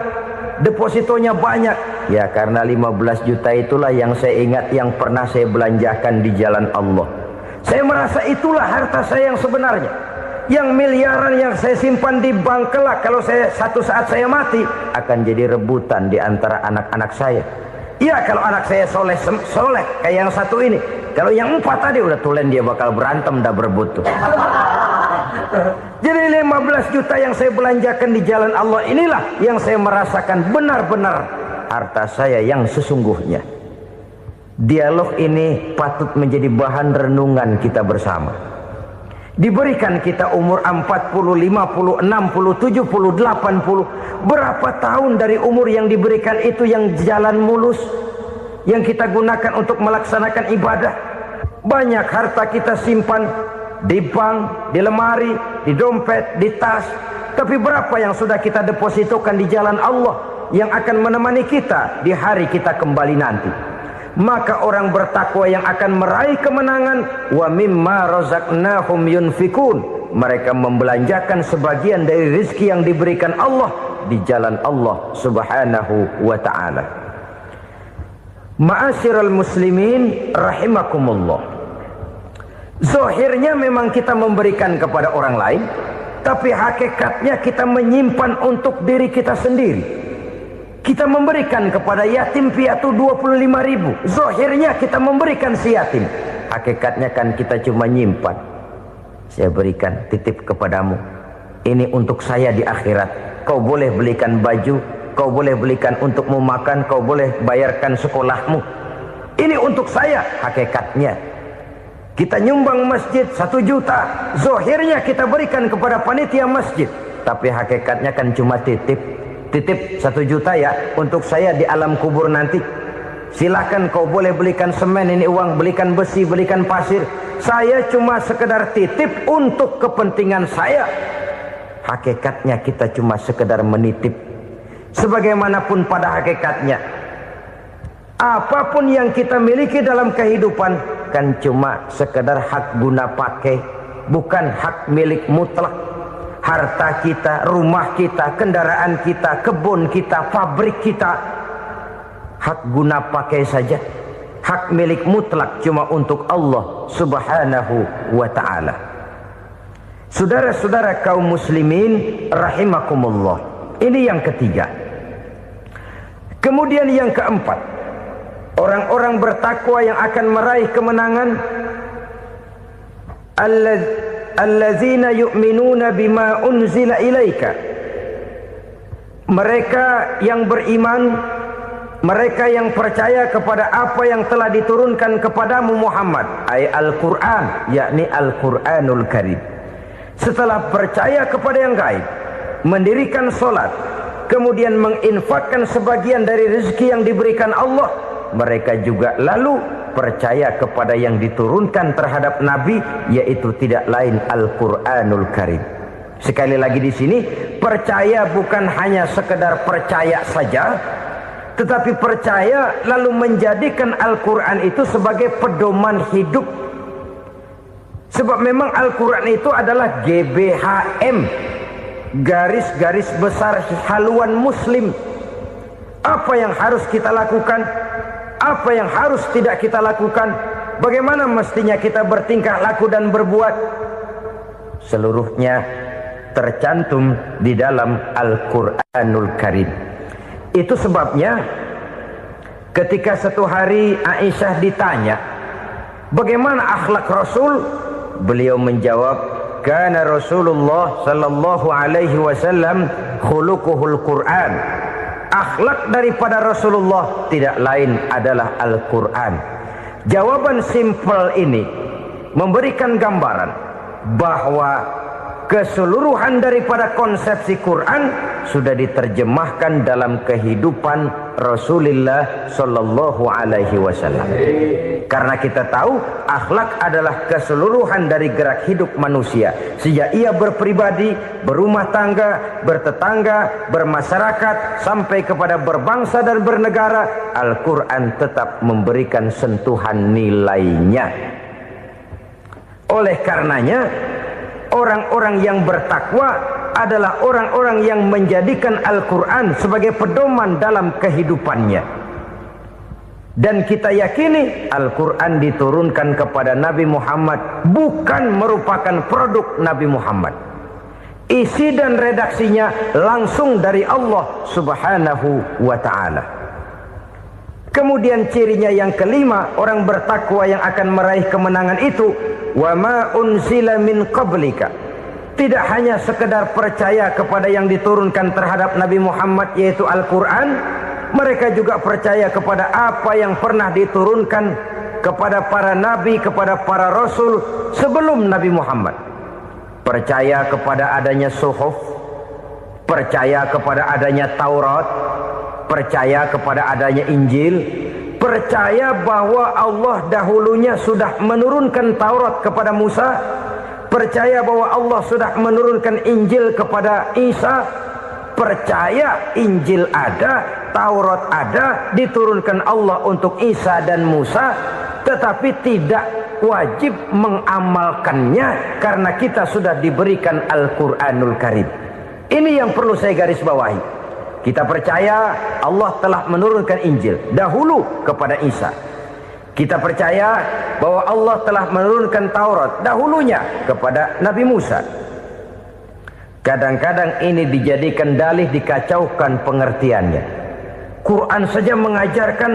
depositonya banyak? Ya karena 15 juta itulah yang saya ingat yang pernah saya belanjakan di jalan Allah. Saya merasa itulah harta saya yang sebenarnya. Yang miliaran yang saya simpan di bank kelak, kalau satu saat saya mati akan jadi rebutan di antara anak-anak saya. Iya kalau anak saya soleh kayak yang 1 ini. Kalau yang 4 tadi udah tulen dia bakal berantem dah berebut tuh. Jadi 15 juta yang saya belanjakan di jalan Allah inilah yang saya merasakan benar-benar harta saya yang sesungguhnya. Dialog ini patut menjadi bahan renungan kita bersama. Diberikan kita umur 40, 50, 60, 70, 80. Berapa tahun dari umur yang diberikan itu yang jalan mulus, yang kita gunakan untuk melaksanakan ibadah? Banyak harta kita simpan di bank, di lemari, di dompet, di tas. Tapi berapa yang sudah kita depositokan di jalan Allah yang akan menemani kita di hari kita kembali nanti? Maka orang bertakwa yang akan meraih kemenangan, wa mimma razaqnahum yunfikun, mereka membelanjakan sebagian dari rezeki yang diberikan Allah di jalan Allah subhanahu wa ta'ala. Ma'asyiral muslimin rahimakumullah, zahirnya memang kita memberikan kepada orang lain, tapi hakikatnya kita menyimpan untuk diri kita sendiri. Kita memberikan kepada yatim piatu 25.000. Zahirnya kita memberikan si yatim, hakikatnya kan kita cuma nyimpan. Saya berikan, titip kepadamu, ini untuk saya di akhirat. Kau boleh belikan baju, kau boleh belikan untukmu makan, kau boleh bayarkan sekolahmu. Ini untuk saya. Hakikatnya kita nyumbang masjid 1 juta, zahirnya kita berikan kepada panitia masjid, tapi hakikatnya kan cuma titip. Titip 1 juta ya, untuk saya di alam kubur nanti. Silahkan kau boleh belikan semen, ini uang, belikan besi, belikan pasir. Saya cuma sekedar titip untuk kepentingan saya. Hakikatnya kita cuma sekedar menitip. Sebagaimanapun pada hakikatnya, apapun yang kita miliki dalam kehidupan kan cuma sekedar hak guna pakai, bukan hak milik mutlak. Harta kita, rumah kita, kendaraan kita, kebun kita, pabrik kita, hak guna pakai saja. Hak milik mutlak cuma untuk Allah subhanahu wa ta'ala. Saudara-saudara kaum muslimin rahimakumullah, ini yang ketiga. Kemudian yang keempat, orang-orang bertakwa yang akan meraih kemenangan, allazina yu'minuna bima unzila ilaika, mereka yang beriman, mereka yang percaya kepada apa yang telah diturunkan kepadamu Muhammad, ay Al-Quran, yakni Al-Quranul Karim. Setelah percaya kepada yang gaib, mendirikan solat, kemudian menginfakkan sebagian dari rezeki yang diberikan Allah, mereka juga lalu percaya kepada yang diturunkan terhadap Nabi, yaitu tidak lain Al-Quranul Karim. Sekali lagi di sini, percaya bukan hanya sekedar percaya saja, tetapi percaya lalu menjadikan Al-Quran itu sebagai pedoman hidup. Sebab memang Al-Quran itu adalah GBHM, garis-garis besar haluan muslim. Apa yang harus kita lakukan, apa yang harus tidak kita lakukan, bagaimana mestinya kita bertingkah laku dan berbuat, seluruhnya tercantum di dalam Al-Quranul Karim. Itu sebabnya ketika satu hari Aisyah ditanya bagaimana akhlak Rasul, beliau menjawab, kana Rasulullah sallallahu alaihi wasallam khuluquhul Quran. Akhlak daripada Rasulullah tidak lain adalah Al-Quran. Jawaban simpel ini memberikan gambaran bahwa keseluruhan daripada konsepsi Quran sudah diterjemahkan dalam kehidupan Rasulullah sallallahu alaihi wasallam. Karena kita tahu akhlak adalah keseluruhan dari gerak hidup manusia. Sejak ia berpribadi, berumah tangga, bertetangga, bermasyarakat, sampai kepada berbangsa dan bernegara, Al-Quran tetap memberikan sentuhan nilainya. Oleh karenanya, orang-orang yang bertakwa adalah orang-orang yang menjadikan Al-Quran sebagai pedoman dalam kehidupannya. Dan kita yakini Al-Quran diturunkan kepada Nabi Muhammad bukan merupakan produk Nabi Muhammad. Isi dan redaksinya langsung dari Allah subhanahu wa ta'ala. Kemudian cirinya yang kelima, orang bertakwa yang akan meraih kemenangan itu, wa ma unzila min qablika. Tidak hanya sekedar percaya kepada yang diturunkan terhadap Nabi Muhammad, yaitu Al-Quran, mereka juga percaya kepada apa yang pernah diturunkan kepada para nabi, kepada para rasul sebelum Nabi Muhammad. Percaya kepada adanya suhuf, percaya kepada adanya Taurat, percaya kepada adanya Injil, percaya bahwa Allah dahulunya sudah menurunkan Taurat kepada Musa, percaya bahwa Allah sudah menurunkan Injil kepada Isa, percaya Injil ada, Taurat ada, diturunkan Allah untuk Isa dan Musa, tetapi tidak wajib mengamalkannya karena kita sudah diberikan Al-Quranul Karim. Ini yang perlu saya garis bawahi. Kita percaya Allah telah menurunkan Injil dahulu kepada Isa. Kita percaya bahwa Allah telah menurunkan Taurat dahulunya kepada Nabi Musa. Kadang-kadang ini dijadikan dalih, dikacaukan pengertiannya. Quran saja mengajarkan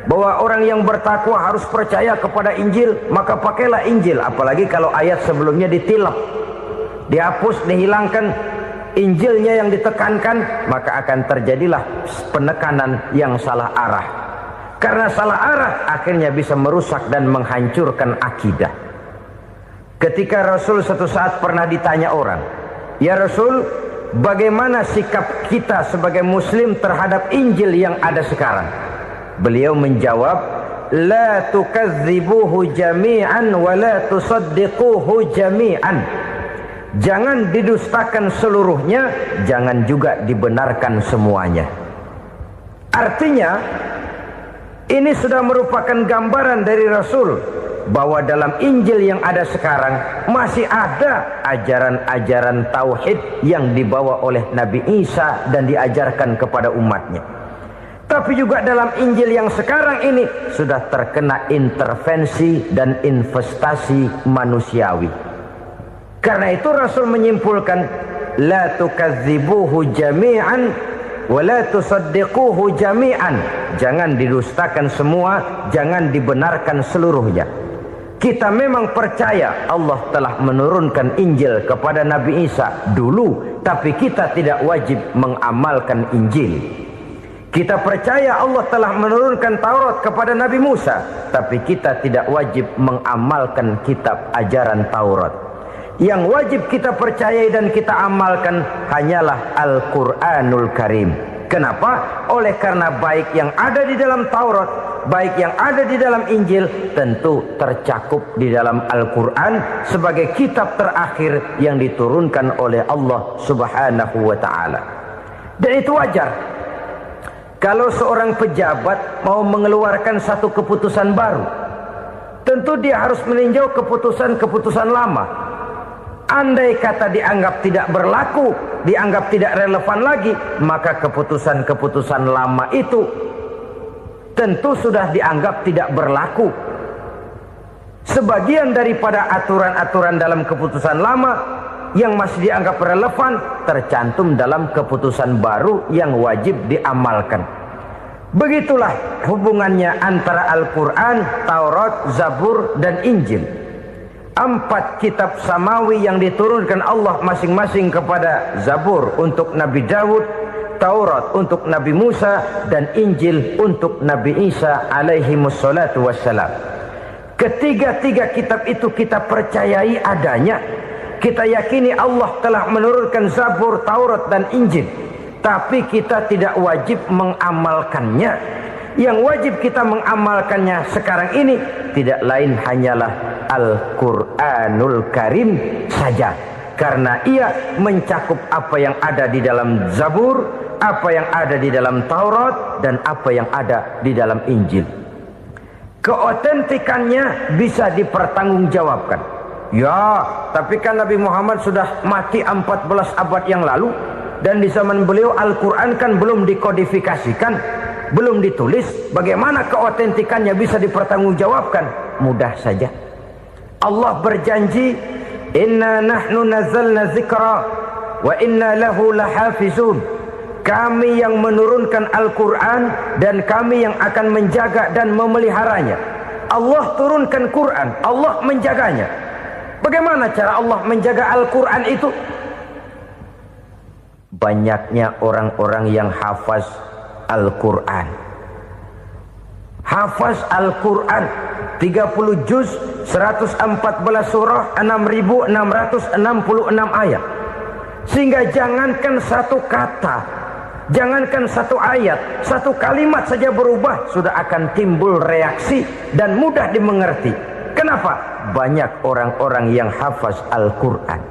bahwa orang yang bertakwa harus percaya kepada Injil, maka pakailah Injil. Apalagi kalau ayat sebelumnya ditilap, dihapus, dihilangkan, Injilnya yang ditekankan, maka akan terjadilah penekanan yang salah arah. Karena salah arah akhirnya bisa merusak dan menghancurkan akidah. Ketika Rasul suatu saat pernah ditanya orang, "Ya Rasul, bagaimana sikap kita sebagai muslim terhadap Injil yang ada sekarang?" Beliau menjawab, "La tukadzibuhu jami'an wa la tusaddiquhu jami'an." Jangan didustakan seluruhnya, jangan juga dibenarkan semuanya. Artinya, ini sudah merupakan gambaran dari Rasul bahwa dalam Injil yang ada sekarang masih ada ajaran-ajaran tauhid yang dibawa oleh Nabi Isa dan diajarkan kepada umatnya. Tapi juga dalam Injil yang sekarang ini sudah terkena intervensi dan investasi manusiawi. Karena itu Rasul menyimpulkan, la tukadzibuhu jami'an wa la tusaddiquhu jami'an. Jangan didustakan semua, jangan dibenarkan seluruhnya. Kita memang percaya Allah telah menurunkan Injil kepada Nabi Isa dulu, tapi kita tidak wajib mengamalkan Injil. Kita percaya Allah telah menurunkan Taurat kepada Nabi Musa, tapi kita tidak wajib mengamalkan kitab ajaran Taurat. Yang wajib kita percayai dan kita amalkan hanyalah Al-Quranul Karim. Kenapa? Oleh karena baik yang ada di dalam Taurat, baik yang ada di dalam Injil, tentu tercakup di dalam Al-Quran sebagai kitab terakhir yang diturunkan oleh Allah Subhanahu wa Ta'ala. Dan itu wajar. Kalau seorang pejabat mau mengeluarkan satu keputusan baru, tentu dia harus meninjau keputusan-keputusan lama. Andai kata dianggap tidak berlaku, dianggap tidak relevan lagi, maka keputusan-keputusan lama itu tentu sudah dianggap tidak berlaku. Sebagian daripada aturan-aturan dalam keputusan lama yang masih dianggap relevan tercantum dalam keputusan baru yang wajib diamalkan. Begitulah hubungannya antara Al-Quran, Taurat, Zabur, dan Injil. 4 kitab samawi yang diturunkan Allah masing-masing kepada Zabur untuk Nabi Daud, Taurat untuk Nabi Musa, dan Injil untuk Nabi Isa alaihi wassalatu wassalam. Ketiga-tiga kitab itu kita percayai adanya. Kita yakini Allah telah menurunkan Zabur, Taurat, dan Injil. Tapi kita tidak wajib mengamalkannya. Yang wajib kita mengamalkannya sekarang ini tidak lain hanyalah Al-Quranul Karim saja. Karena ia mencakup apa yang ada di dalam Zabur, apa yang ada di dalam Taurat, dan apa yang ada di dalam Injil. Keotentikannya bisa dipertanggungjawabkan. Ya, tapi kan Nabi Muhammad sudah mati 14 abad yang lalu, dan di zaman beliau Al-Quran kan belum dikodifikasikan, belum ditulis. Bagaimana keotentikannya bisa dipertanggungjawabkan? Mudah saja. Allah berjanji, "Inna nahnu nazzalna dzikra wa inna lahu lahafizun." Kami yang menurunkan Al-Quran dan kami yang akan menjaga dan memeliharanya. Allah turunkan Quran, Allah menjaganya. Bagaimana cara Allah menjaga Al-Quran itu? Banyaknya orang-orang yang hafaz Al-Quran. Hafaz Al-Quran 30 juz, 114 surah, 6.666 ayat. Sehingga jangankan satu kata, Jangankan satu ayat, satu kalimat saja berubah, sudah akan timbul reaksi dan mudah dimengerti. Kenapa? Banyak orang-orang yang hafaz Al-Quran.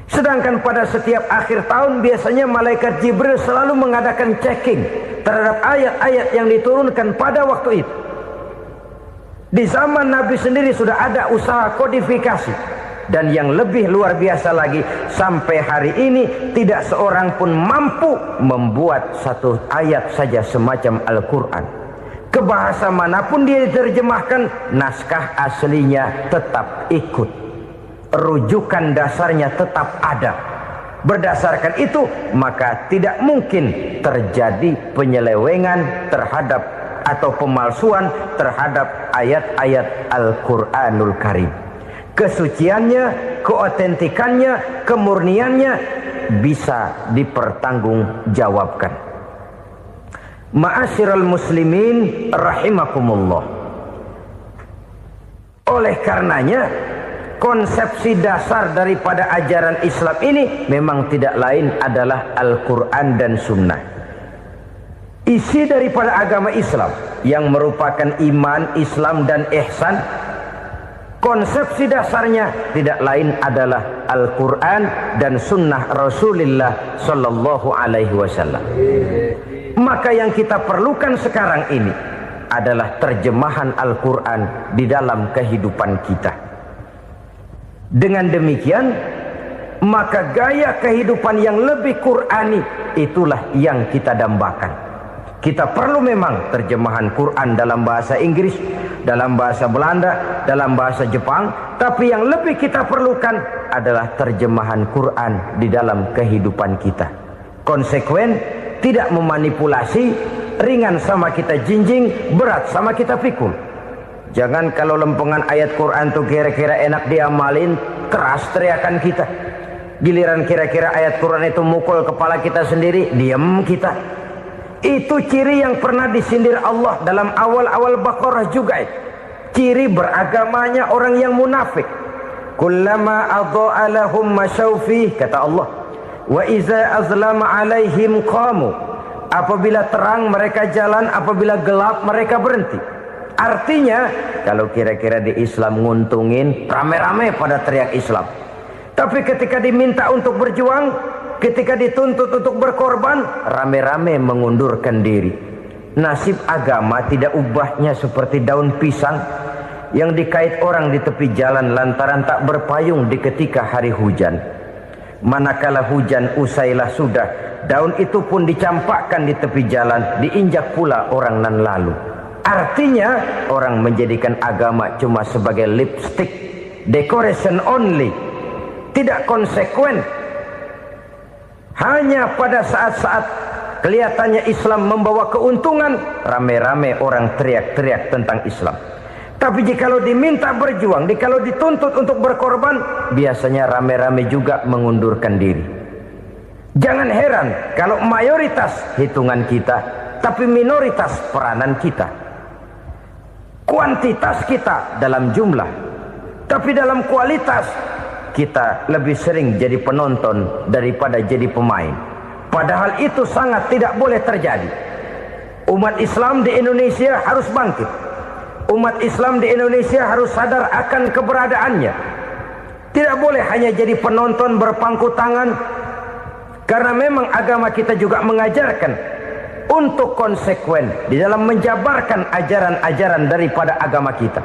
Sedangkan pada setiap akhir tahun biasanya malaikat Jibril selalu mengadakan checking terhadap ayat-ayat yang diturunkan pada waktu itu. Di zaman Nabi sendiri sudah ada usaha kodifikasi. Dan yang lebih luar biasa lagi, sampai hari ini tidak seorang pun mampu membuat satu ayat saja semacam Al-Quran. Ke bahasa manapun dia diterjemahkan, naskah aslinya tetap ikut. Rujukan dasarnya tetap ada. Berdasarkan itu, maka tidak mungkin terjadi penyelewengan terhadap atau pemalsuan terhadap ayat-ayat Al-Quranul Karim. Kesuciannya, keotentikannya, kemurniannya bisa dipertanggungjawabkan. Ma'asyiral muslimin rahimakumullah. Oleh karenanya, konsepsi dasar daripada ajaran Islam ini memang tidak lain adalah Al-Quran dan Sunnah. Isi daripada agama Islam yang merupakan iman, Islam dan ihsan, konsepsi dasarnya tidak lain adalah Al-Quran dan Sunnah Rasulullah Sallallahu Alaihi Wasallam. Maka yang kita perlukan sekarang ini adalah terjemahan Al-Quran di dalam kehidupan kita. Dengan demikian, maka gaya kehidupan yang lebih Qurani itulah yang kita dambakan. Kita perlu memang terjemahan Quran dalam bahasa Inggris, dalam bahasa Belanda, dalam bahasa Jepang, tapi yang lebih kita perlukan adalah terjemahan Quran di dalam kehidupan kita. Konsekuen, tidak memanipulasi, ringan sama kita jinjing, berat sama kita pikul. Jangan kalau lempengan ayat Quran itu kira-kira enak diamalin, keras teriakan kita. Giliran kira-kira ayat Quran itu mukul kepala kita sendiri, diam kita. Itu ciri yang pernah disindir Allah dalam awal-awal Baqarah juga. Ciri beragamanya orang yang munafik. Kullama adha'a lahum masyawfih, kata Allah. Wa iza azlama alaihim qamu. Apabila terang mereka jalan, apabila gelap mereka berhenti. Artinya, kalau kira-kira di Islam nguntungin, rame-rame pada teriak Islam. Tapi ketika diminta untuk berjuang, ketika dituntut untuk berkorban, rame-rame mengundurkan diri. Nasib agama tidak ubahnya seperti daun pisang yang dikait orang di tepi jalan lantaran tak berpayung di ketika hari hujan. Manakala hujan usailah sudah, daun itu pun dicampakkan di tepi jalan, diinjak pula orang nan lalu. Artinya, orang menjadikan agama cuma sebagai lipstick, decoration only, tidak konsekuen. Hanya pada saat-saat kelihatannya Islam membawa keuntungan, rame-rame orang teriak-teriak tentang Islam. Tapi jikalau diminta berjuang, jikalau dituntut untuk berkorban, biasanya rame-rame juga mengundurkan diri. Jangan heran kalau mayoritas hitungan kita, tapi minoritas peranan kita. Kuantitas kita dalam jumlah, tapi dalam kualitas kita lebih sering jadi penonton daripada jadi pemain. Padahal itu sangat tidak boleh terjadi. Umat Islam di Indonesia harus bangkit. Umat Islam di Indonesia harus sadar akan keberadaannya. Tidak boleh hanya jadi penonton berpangku tangan. Karena memang agama kita juga mengajarkan untuk konsekuen di dalam menjabarkan ajaran-ajaran daripada agama kita.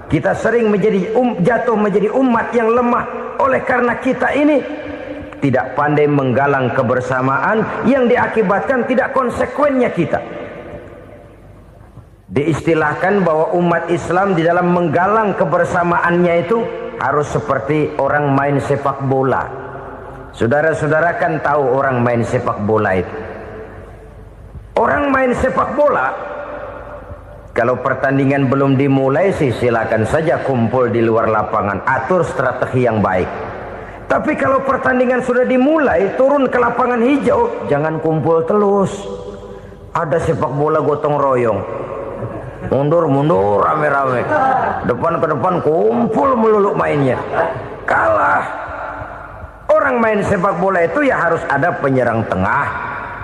Kita sering menjadi jatuh menjadi umat yang lemah oleh karena kita ini tidak pandai menggalang kebersamaan yang diakibatkan tidak konsekuennya kita. Diistilahkan bahwa umat Islam di dalam menggalang kebersamaannya itu harus seperti orang main sepak bola. Saudara-saudara kan tahu orang main sepak bola itu. Orang main sepak bola, kalau pertandingan belum dimulai sih silakan saja kumpul di luar lapangan, atur strategi yang baik. Tapi kalau pertandingan sudah dimulai, turun ke lapangan hijau, jangan kumpul terus. Ada sepak bola gotong royong, mundur-mundur rame-rame, depan ke depan kumpul melulu mainnya. Kalah. Orang main sepak bola itu ya harus ada penyerang tengah,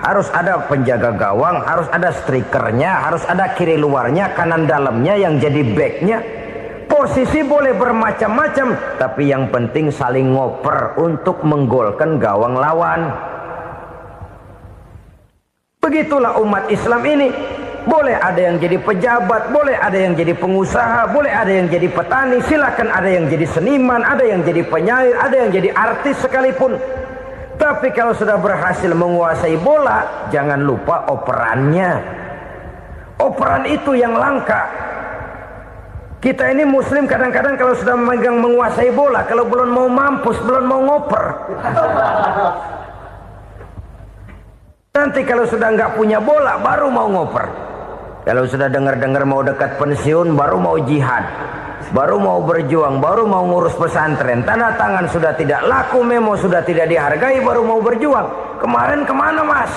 Harus ada penjaga gawang, harus ada strikernya, harus ada kiri luarnya, kanan dalamnya yang jadi backnya. Posisi boleh bermacam-macam, tapi yang penting saling ngoper untuk menggolkan gawang lawan. Begitulah umat Islam ini. Boleh ada yang jadi pejabat, boleh ada yang jadi pengusaha, boleh ada yang jadi petani, silakan ada yang jadi seniman, ada yang jadi penyair, ada yang jadi artis sekalipun. Tapi kalau sudah berhasil menguasai bola, jangan lupa operannya. Operan itu yang langka. Kita ini muslim kadang-kadang kalau sudah memegang menguasai bola, kalau belum mau mampus, belum mau ngoper. Nanti kalau sudah nggak punya bola, baru mau ngoper. Kalau sudah dengar-dengar mau dekat pensiun, baru mau jihad, baru mau berjuang, baru mau ngurus pesantren. Tanda tangan sudah tidak laku, memo sudah tidak dihargai, baru mau berjuang. Kemarin kemana mas?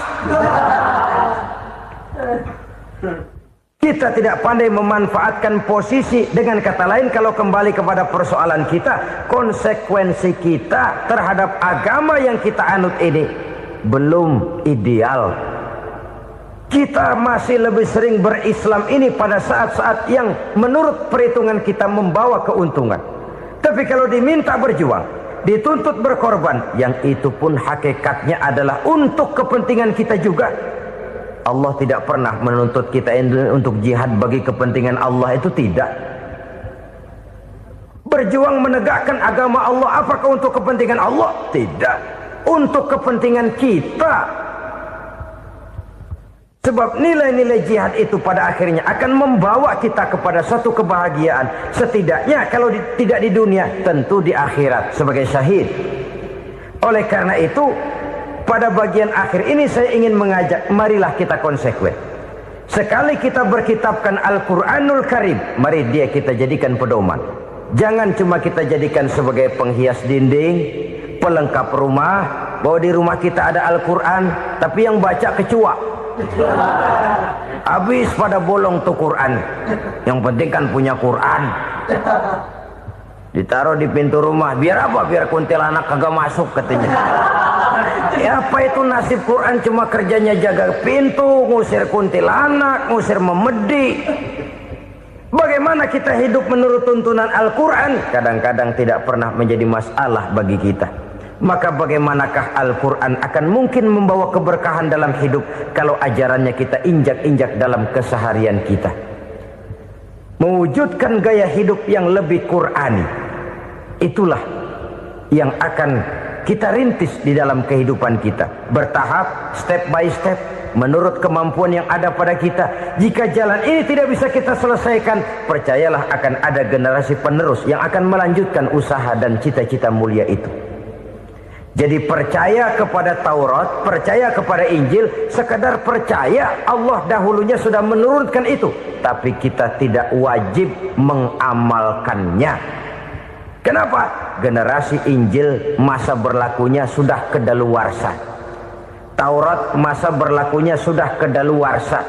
Kita tidak pandai memanfaatkan posisi. Dengan kata lain, kalau kembali kepada persoalan kita, konsekuensi kita terhadap agama yang kita anut ini belum ideal. Kita masih lebih sering berislam ini pada saat-saat yang menurut perhitungan kita membawa keuntungan. Tapi kalau diminta berjuang, dituntut berkorban, yang itu pun hakikatnya adalah untuk kepentingan kita juga. Allah tidak pernah menuntut kita untuk jihad bagi kepentingan Allah, itu tidak. Berjuang menegakkan agama Allah, apakah untuk kepentingan Allah? Tidak. Untuk kepentingan kita. Sebab nilai-nilai jihad itu pada akhirnya akan membawa kita kepada suatu kebahagiaan. Setidaknya kalau tidak di dunia, tentu di akhirat sebagai syahid. Oleh karena itu, pada bagian akhir ini saya ingin mengajak, marilah kita konsekuen. Sekali kita berkitabkan Al-Quranul Karim, mari dia kita jadikan pedoman. Jangan cuma kita jadikan sebagai penghias dinding, pelengkap rumah, bahwa di rumah kita ada Al-Quran, tapi yang baca kecoa. Habis pada bolong tuh Quran. Yang penting kan punya Quran. Ditaruh di pintu rumah. Biar apa? Biar kuntilanak kagak masuk katanya. Ya apa itu nasib Quran, cuma kerjanya jaga pintu, ngusir kuntilanak, ngusir memedi. Bagaimana kita hidup menurut tuntunan Al-Quran? Kadang-kadang tidak pernah menjadi masalah bagi kita. Maka bagaimanakah Al-Quran akan mungkin membawa keberkahan dalam hidup kalau ajarannya kita injak-injak dalam keseharian kita? Mewujudkan gaya hidup yang lebih Qurani, itulah yang akan kita rintis di dalam kehidupan kita. Bertahap, step by step, menurut kemampuan yang ada pada kita. Jika jalan ini tidak bisa kita selesaikan, percayalah akan ada generasi penerus yang akan melanjutkan usaha dan cita-cita mulia itu. Jadi percaya kepada Taurat, percaya kepada Injil, sekadar percaya Allah dahulunya sudah menurunkan itu. Tapi kita tidak wajib mengamalkannya. Kenapa? Generasi Injil masa berlakunya sudah kedaluarsa. Taurat masa berlakunya sudah kedaluarsa.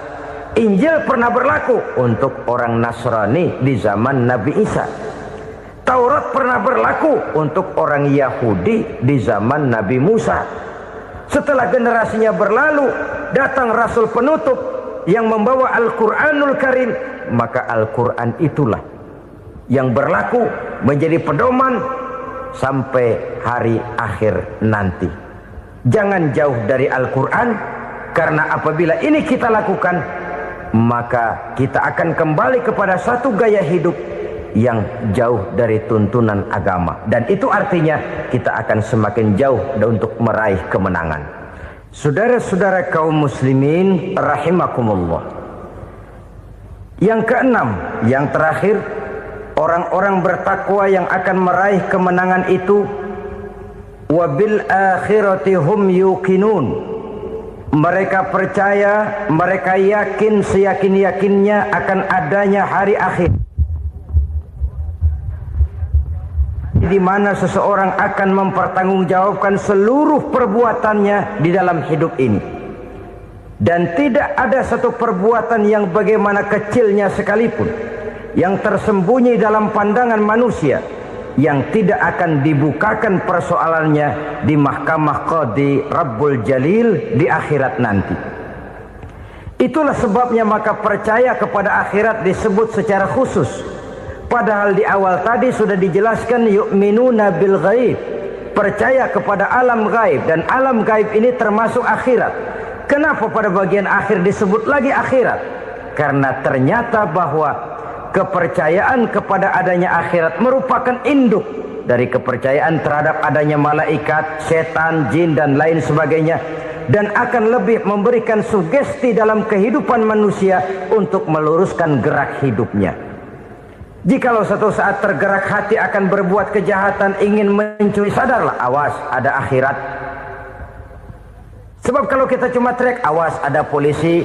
Injil pernah berlaku untuk orang Nasrani di zaman Nabi Isa. Taurat pernah berlaku untuk orang Yahudi di zaman Nabi Musa. Setelah generasinya berlalu, datang Rasul penutup yang membawa Al-Quranul Karim. Maka Al-Quran itulah yang berlaku menjadi pedoman sampai hari akhir nanti. Jangan jauh dari Al-Quran, karena apabila ini kita lakukan, maka kita akan kembali kepada satu gaya hidup yang jauh dari tuntunan agama, dan itu artinya kita akan semakin jauh untuk meraih kemenangan. Saudara-saudara kaum muslimin rahimakumullah. Yang keenam, yang terakhir, orang-orang bertakwa yang akan meraih kemenangan itu wabil akhirati hum yuqinun. Mereka percaya, mereka yakin seyakin-yakinnya akan adanya hari akhir, di mana seseorang akan mempertanggungjawabkan seluruh perbuatannya di dalam hidup ini. Dan tidak ada satu perbuatan yang bagaimana kecilnya sekalipun yang tersembunyi dalam pandangan manusia yang tidak akan dibukakan persoalannya di mahkamah Qadi Rabbul Jalil di akhirat nanti. Itulah sebabnya maka percaya kepada akhirat disebut secara khusus. Padahal di awal tadi sudah dijelaskan yu'minuna bil ghaib, percaya kepada alam gaib, dan alam gaib ini termasuk akhirat. Kenapa pada bagian akhir disebut lagi akhirat? Karena ternyata bahwa kepercayaan kepada adanya akhirat merupakan induk dari kepercayaan terhadap adanya malaikat, setan, jin dan lain sebagainya, dan akan lebih memberikan sugesti dalam kehidupan manusia untuk meluruskan gerak hidupnya. Jikalau satu saat tergerak hati akan berbuat kejahatan, ingin mencuri, sadarlah, awas ada akhirat. Sebab kalau kita cuma teriak awas ada polisi,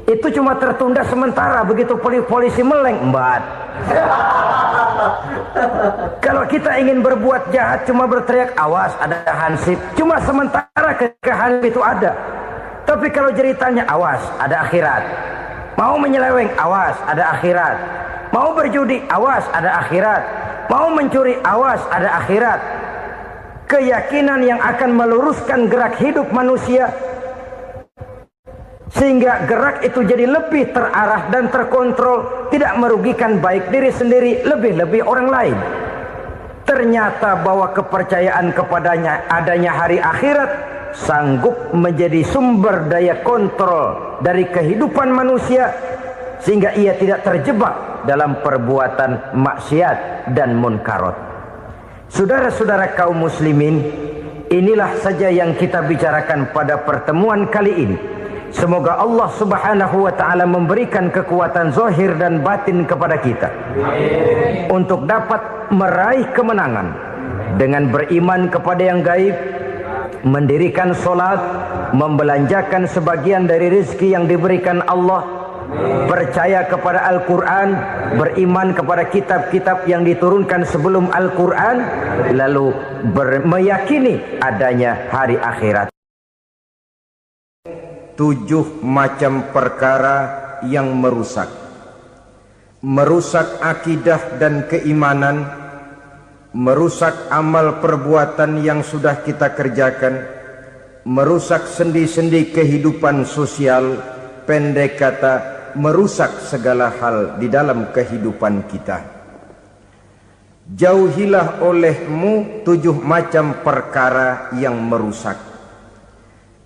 itu cuma tertunda sementara. Begitu polisi meleng, embat. Kalau kita ingin berbuat jahat cuma berteriak awas ada hansip, cuma sementara ketika hansip itu ada. Tapi kalau ceritanya awas ada akhirat, mau menyeleweng awas ada akhirat, mau berjudi awas ada akhirat, mau mencuri awas ada akhirat. Keyakinan yang akan meluruskan gerak hidup manusia sehingga gerak itu jadi lebih terarah dan terkontrol, tidak merugikan baik diri sendiri, lebih-lebih orang lain. Ternyata bahwa kepercayaan kepadanya adanya hari akhirat sanggup menjadi sumber daya kontrol dari kehidupan manusia, sehingga ia tidak terjebak dalam perbuatan maksiat dan munkarat. Saudara-saudara kaum muslimin, inilah saja yang kita bicarakan pada pertemuan kali ini. Semoga Allah subhanahu wa ta'ala memberikan kekuatan zahir dan batin kepada kita. Amin. Untuk dapat meraih kemenangan dengan beriman kepada yang gaib, mendirikan solat, membelanjakan sebagian dari rezeki yang diberikan Allah, percaya kepada Al-Quran, beriman kepada kitab-kitab yang diturunkan sebelum Al-Quran, lalu meyakini adanya hari akhirat. 7 macam perkara yang merusak akidah dan keimanan, merusak amal perbuatan yang sudah kita kerjakan, merusak sendi-sendi kehidupan sosial, pendek kata merusak segala hal di dalam kehidupan kita. Jauhilah olehmu 7 macam perkara yang merusak.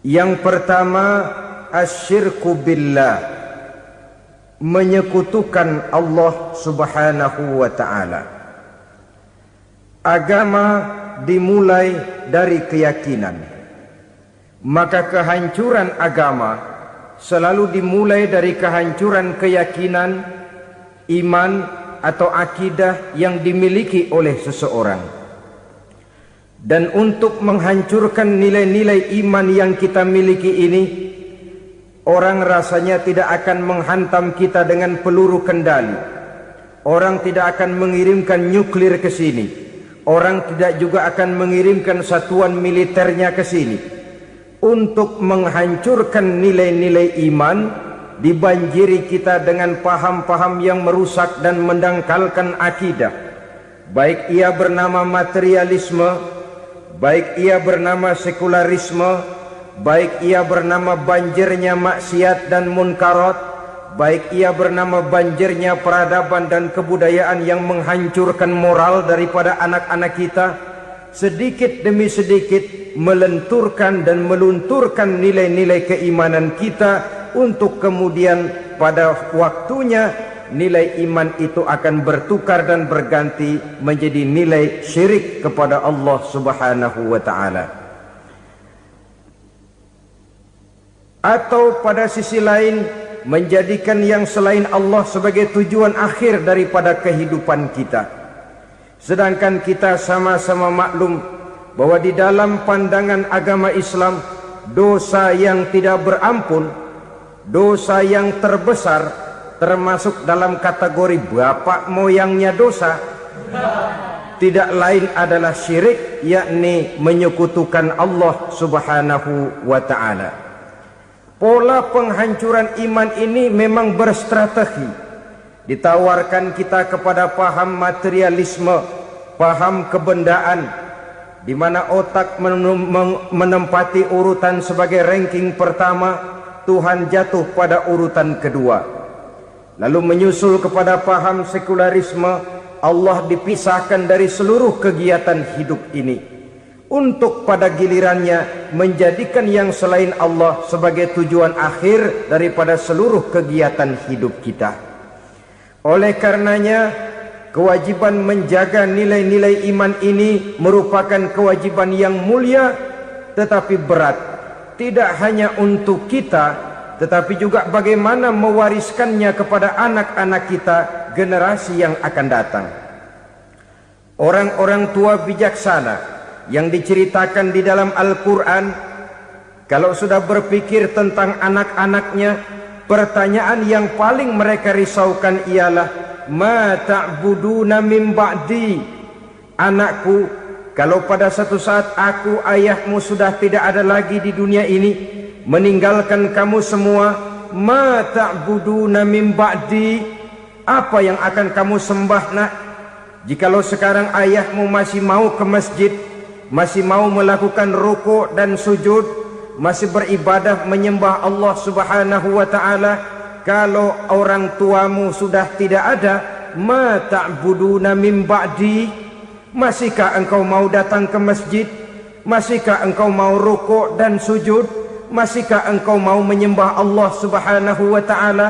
Yang pertama, asyirku billah, menyekutukan Allah subhanahu wa ta'ala. Agama dimulai dari keyakinan, maka kehancuran agama selalu dimulai dari kehancuran keyakinan, iman atau akidah yang dimiliki oleh seseorang. Dan untuk menghancurkan nilai-nilai iman yang kita miliki ini, orang rasanya tidak akan menghantam kita dengan peluru kendali. Orang tidak akan mengirimkan nuklir ke sini. Orang tidak juga akan mengirimkan satuan militernya ke sini. Untuk menghancurkan nilai-nilai iman, dibanjiri kita dengan paham-paham yang merusak dan mendangkalkan akidah. Baik ia bernama materialisme, baik ia bernama sekularisme, baik ia bernama banjirnya maksiat dan munkarat, baik ia bernama banjirnya peradaban dan kebudayaan yang menghancurkan moral daripada anak-anak kita, sedikit demi sedikit melenturkan dan melunturkan nilai-nilai keimanan kita, untuk kemudian pada waktunya nilai iman itu akan bertukar dan berganti menjadi nilai syirik kepada Allah subhanahu wa ta'ala. Atau pada sisi lain, menjadikan yang selain Allah sebagai tujuan akhir daripada kehidupan kita. Sedangkan kita sama-sama maklum bahwa di dalam pandangan agama Islam, dosa yang tidak berampun, dosa yang terbesar, termasuk dalam kategori bapak moyangnya dosa, tidak lain adalah syirik, yakni menyekutukan Allah subhanahu wa ta'ala. Pola penghancuran iman ini memang berstrategi. Ditawarkan kita kepada paham materialisme, paham kebendaan, di mana otak menempati urutan sebagai ranking pertama, Tuhan jatuh pada urutan kedua. Lalu menyusul kepada paham sekularisme, Allah dipisahkan dari seluruh kegiatan hidup ini, untuk pada gilirannya menjadikan yang selain Allah sebagai tujuan akhir daripada seluruh kegiatan hidup kita. Oleh karenanya, kewajiban menjaga nilai-nilai iman ini merupakan kewajiban yang mulia tetapi berat, tidak hanya untuk kita, tetapi juga bagaimana mewariskannya kepada anak-anak kita, generasi yang akan datang. Orang-orang tua bijaksana yang diceritakan di dalam Al-Quran, kalau sudah berpikir tentang anak-anaknya, pertanyaan yang paling mereka risaukan ialah, ma ta'buduna min ba'di. Anakku, kalau pada satu saat aku, ayahmu sudah tidak ada lagi di dunia ini, meninggalkan kamu semua, ma ta'buduna min ba'di, apa yang akan kamu sembah nak? Jikalau sekarang ayahmu masih mau ke masjid, masih mau melakukan rukuk dan sujud, masih beribadah menyembah Allah Subhanahu wa ta'ala, kalau orang tuamu sudah tidak ada, ma ta'buduna min ba'di, masihkah engkau mau datang ke masjid? Masihkah engkau mau rukuk dan sujud? Masihkah engkau mau menyembah Allah Subhanahu wa ta'ala?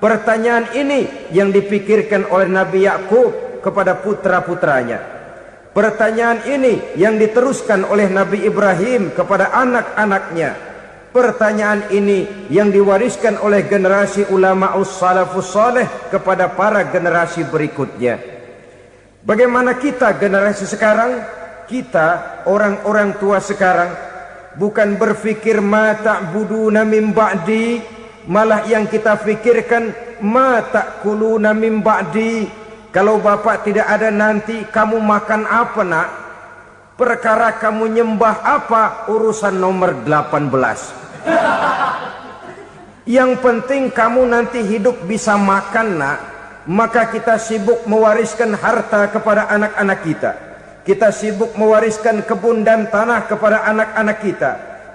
Pertanyaan ini yang dipikirkan oleh Nabi Yakub kepada putra-putranya. Pertanyaan ini yang diteruskan oleh Nabi Ibrahim kepada anak-anaknya. Pertanyaan ini yang diwariskan oleh generasi ulama salafus saleh kepada para generasi berikutnya. Bagaimana kita generasi sekarang? Kita orang-orang tua sekarang bukan berfikir ma ta'buduna min ba'di, malah yang kita fikirkan ma ta'kuluna min ba'di. Kalau bapak tidak ada nanti kamu makan apa nak? Perkara kamu nyembah apa, urusan nomor 18. Yang penting kamu nanti hidup bisa makan nak. Maka kita sibuk mewariskan harta kepada anak-anak kita. Kita sibuk mewariskan kebun dan tanah kepada anak-anak kita.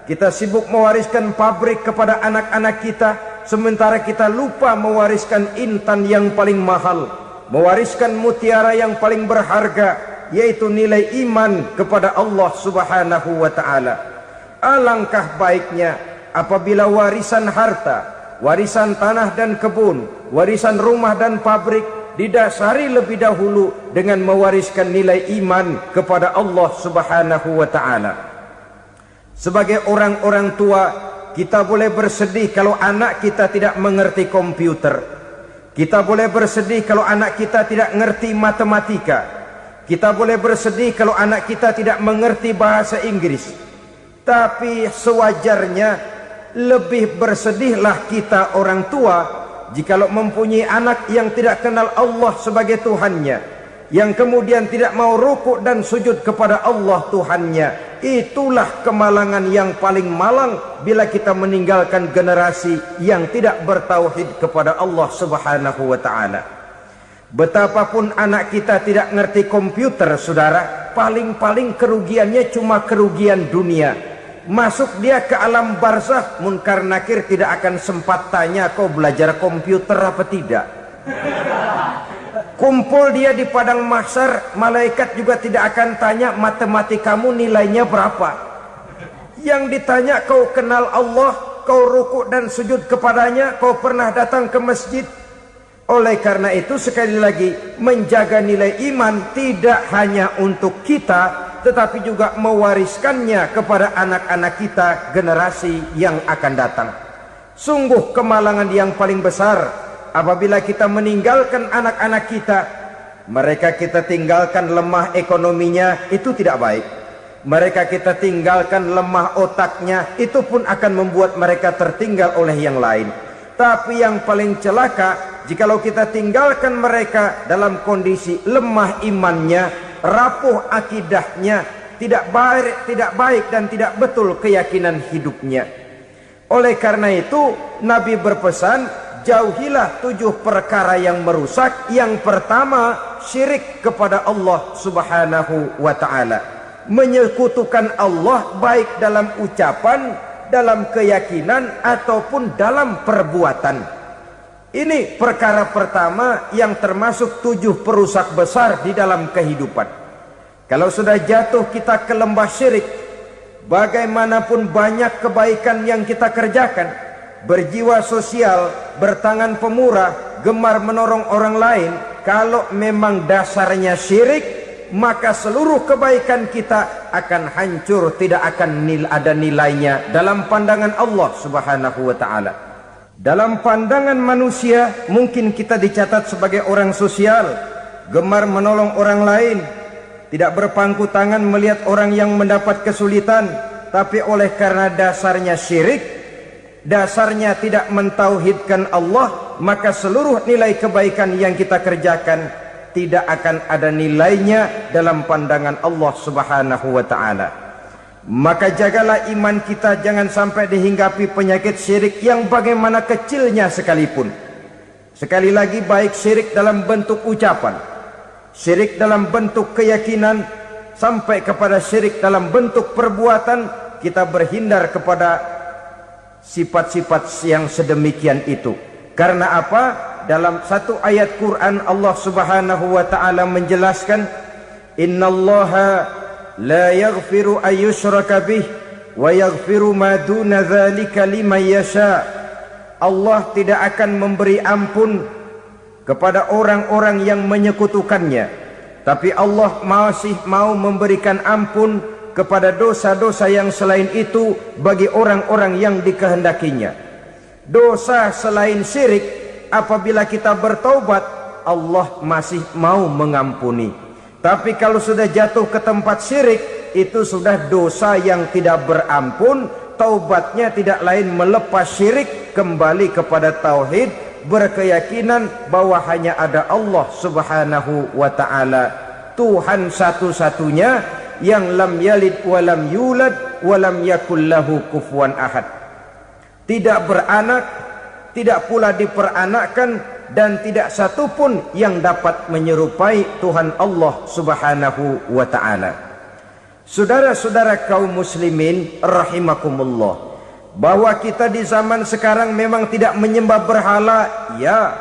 Kita sibuk mewariskan pabrik kepada anak-anak kita, sementara kita lupa mewariskan intan yang paling mahal, mewariskan mutiara yang paling berharga, yaitu nilai iman kepada Allah Subhanahu wa ta'ala. Alangkah baiknya apabila warisan harta, warisan tanah dan kebun, warisan rumah dan pabrik didasari lebih dahulu dengan mewariskan nilai iman kepada Allah Subhanahu wa ta'ala. Sebagai orang-orang tua, kita boleh bersedih kalau anak kita tidak mengerti komputer. Kita boleh bersedih kalau anak kita tidak mengerti matematika. Kita boleh bersedih kalau anak kita tidak mengerti bahasa Inggris. Tapi sewajarnya lebih bersedihlah kita orang tua jikalau mempunyai anak yang tidak kenal Allah sebagai Tuhannya, yang kemudian tidak mau rukuk dan sujud kepada Allah Tuhannya. Itulah kemalangan yang paling malang bila kita meninggalkan generasi yang tidak bertauhid kepada Allah Subhanahu wa ta'ala. Betapapun anak kita tidak ngerti komputer, saudara, paling-paling kerugiannya cuma kerugian dunia. Masuk dia ke alam barzakh, munkar nakir tidak akan sempat tanya kau belajar komputer apa tidak. Kumpul dia di padang mahsyar, malaikat juga tidak akan tanya matematikamu nilainya berapa. Yang ditanya kau kenal Allah, kau rukuk dan sujud kepadanya, kau pernah datang ke masjid. Oleh karena itu sekali lagi, menjaga nilai iman tidak hanya untuk kita, tetapi juga mewariskannya kepada anak-anak kita, generasi yang akan datang. Sungguh kemalangan yang paling besar apabila kita meninggalkan anak-anak kita. Mereka kita tinggalkan lemah ekonominya, itu tidak baik. Mereka kita tinggalkan lemah otaknya, itu pun akan membuat mereka tertinggal oleh yang lain. Tapi yang paling celaka, jikalau kita tinggalkan mereka dalam kondisi lemah imannya, rapuh akidahnya, tidak baik dan tidak betul keyakinan hidupnya. Oleh karena itu Nabi berpesan, jauhilah 7 perkara yang merusak. Yang pertama, syirik kepada Allah Subhanahu wa ta'ala, menyekutukan Allah baik dalam ucapan, dalam keyakinan ataupun dalam perbuatan. Ini perkara pertama yang termasuk 7 perusak besar di dalam kehidupan. Kalau sudah jatuh kita ke lembah syirik, bagaimanapun banyak kebaikan yang kita kerjakan, berjiwa sosial, bertangan pemurah, gemar menolong orang lain, kalau memang dasarnya syirik, maka seluruh kebaikan kita akan hancur, tidak akan ada nilainya dalam pandangan Allah Subhanahu wa ta'ala. Dalam pandangan manusia, mungkin kita dicatat sebagai orang sosial, gemar menolong orang lain, tidak berpangku tangan melihat orang yang mendapat kesulitan, tapi oleh karena dasarnya syirik, dasarnya tidak mentauhidkan Allah, maka seluruh nilai kebaikan yang kita kerjakan tidak akan ada nilainya dalam pandangan Allah Subhanahu wa ta'ala. Maka jagalah iman kita jangan sampai dihinggapi penyakit syirik yang bagaimana kecilnya sekalipun. Sekali lagi, baik syirik dalam bentuk ucapan, syirik dalam bentuk keyakinan, sampai kepada syirik dalam bentuk perbuatan, kita berhindar kepada sifat-sifat yang sedemikian itu. Karena apa? Dalam satu ayat Quran Allah Subhanahu wa ta'ala menjelaskan, innallaha la yaghfiru ayyushraka bih wa yaghfiru ma duna dzalika liman yasha. Allah tidak akan memberi ampun kepada orang-orang yang menyekutukannya, tapi Allah masih mau memberikan ampun kepada dosa-dosa yang selain itu bagi orang-orang yang dikehendakinya. Dosa selain syirik, apabila kita bertaubat, Allah masih mau mengampuni. Tapi kalau sudah jatuh ke tempat syirik, itu sudah dosa yang tidak berampun. Taubatnya tidak lain melepas syirik, kembali kepada tauhid, berkeyakinan bahwa hanya ada Allah Subhanahu wa ta'ala, Tuhan satu-satunya yang lam yalid walam yulad walam yakul lahu kufuwan ahad. Tidak beranak, tidak pula diperanakkan, dan tidak satupun yang dapat menyerupai Tuhan Allah Subhanahu wa ta'ala. Saudara-saudara kaum muslimin rahimakumullah, bahwa kita di zaman sekarang memang tidak menyembah berhala, ya.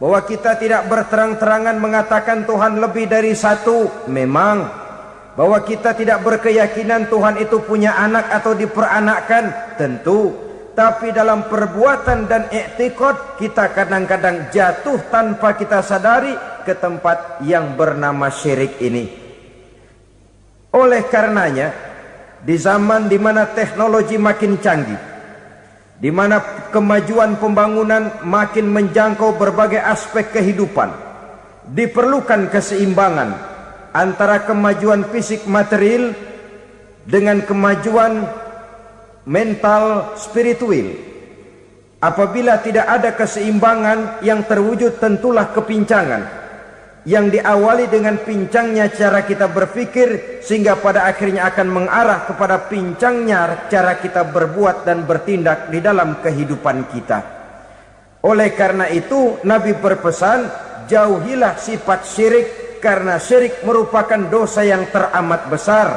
Bahwa kita tidak berterang-terangan mengatakan Tuhan lebih dari satu, memang. Bahwa kita tidak berkeyakinan Tuhan itu punya anak atau diperanakkan, tentu. Tapi dalam perbuatan dan i'tiqad, kita kadang-kadang jatuh tanpa kita sadari ke tempat yang bernama syirik ini. Oleh karenanya, di zaman di mana teknologi makin canggih, di mana kemajuan pembangunan makin menjangkau berbagai aspek kehidupan, diperlukan keseimbangan antara kemajuan fisik material dengan kemajuan mental spiritual. Apabila tidak ada keseimbangan, yang terwujud tentulah kepincangan, yang diawali dengan pincangnya cara kita berpikir, sehingga pada akhirnya akan mengarah kepada pincangnya cara kita berbuat dan bertindak di dalam kehidupan kita. Oleh karena itu Nabi berpesan, jauhilah sifat syirik, karena syirik merupakan dosa yang teramat besar.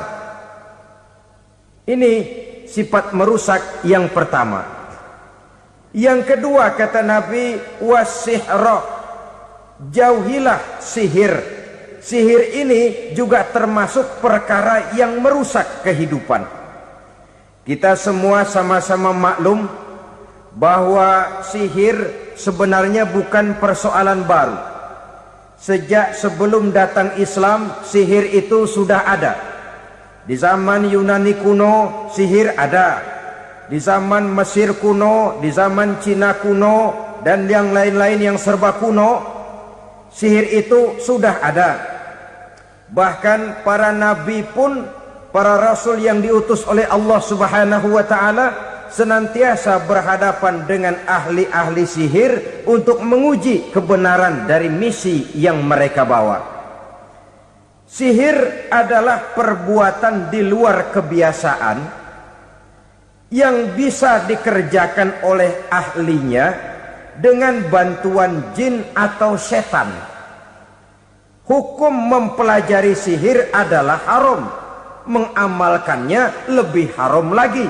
Ini sifat merusak yang pertama. Yang kedua, kata Nabi, wasihra, jauhilah sihir. Sihir ini juga termasuk perkara yang merusak kehidupan. Kita semua sama-sama maklum bahwa sihir sebenarnya bukan persoalan baru. Sejak sebelum datang Islam, sihir itu sudah ada. Di zaman Yunani kuno, sihir ada. Di zaman Mesir kuno, di zaman Cina kuno, dan yang lain-lain yang serba kuno, sihir itu sudah ada. Bahkan para nabi pun, para rasul yang diutus oleh Allah Subhanahu wa ta'ala, senantiasa berhadapan dengan ahli-ahli sihir untuk menguji kebenaran dari misi yang mereka bawa. Sihir adalah perbuatan di luar kebiasaan yang bisa dikerjakan oleh ahlinya dengan bantuan jin atau setan. Hukum mempelajari sihir adalah haram, mengamalkannya lebih haram lagi.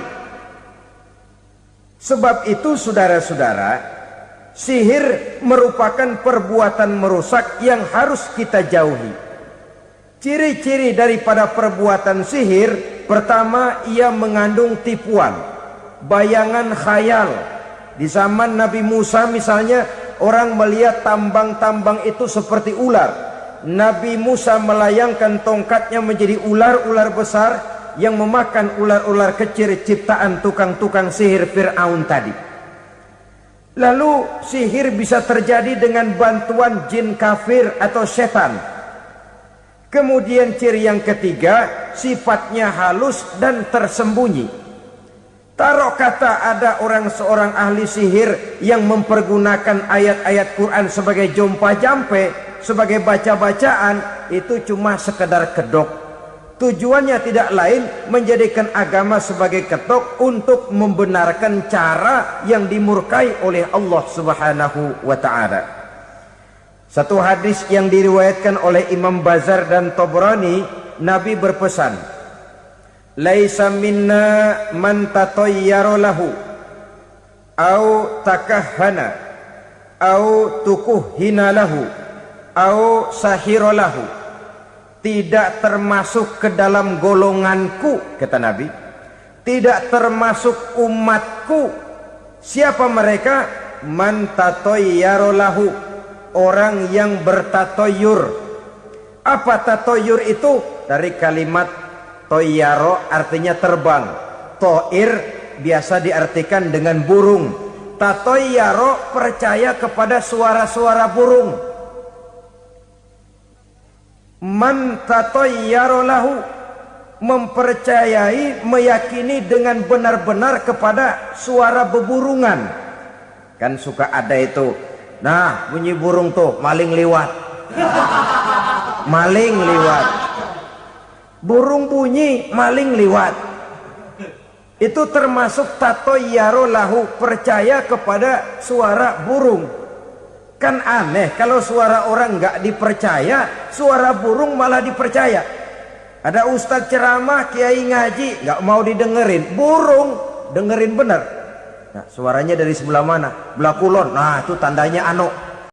Sebab itu saudara-saudara, sihir merupakan perbuatan merusak yang harus kita jauhi. Ciri-ciri daripada perbuatan sihir, pertama, ia mengandung tipuan, bayangan khayal. Di zaman Nabi Musa misalnya, orang melihat tambang-tambang itu seperti ular. Nabi Musa melayangkan tongkatnya menjadi ular-ular besar yang memakan ular-ular kecil ciptaan tukang-tukang sihir Fir'aun tadi. Lalu sihir bisa terjadi dengan bantuan jin kafir atau setan. Kemudian ciri yang ketiga, sifatnya halus dan tersembunyi. Taruh kata ada seorang ahli sihir yang mempergunakan ayat-ayat Quran sebagai jompa-jampe, sebagai baca-bacaan, itu cuma sekedar kedok. Tujuannya tidak lain menjadikan agama sebagai ketok untuk membenarkan cara yang dimurkai oleh Allah Subhanahu wa ta'ala. Satu hadis yang diriwayatkan oleh Imam Bazar dan Tabrani, Nabi berpesan, "Laisa minna man tatayyara lahu au takahhana au tukuhhina lahu au sahira lahu." Tidak termasuk ke dalam golonganku, kata Nabi. Tidak termasuk umatku. Siapa mereka? Man tatayyara lahu, orang yang bertatoyur. Apa tatoyur itu? Dari kalimat toyaro, artinya terbang. Toir biasa diartikan dengan burung. Tatoyaro percaya kepada suara-suara burung. Man tatayyara lahu, mempercayai, meyakini dengan benar-benar kepada suara beburungan. Kan suka ada itu, nah bunyi burung tuh, maling liwat. Maling liwat. Burung bunyi, maling liwat. Itu termasuk tatayyara lahu, percaya kepada suara burung. Kan aneh kalau suara orang nggak dipercaya, suara burung malah dipercaya. Ada ustadz ceramah, kiai ngaji, nggak mau didengerin, burung dengerin bener. Nah, suaranya dari sebelah mana? Belah kulon. Nah, itu tandanya anu.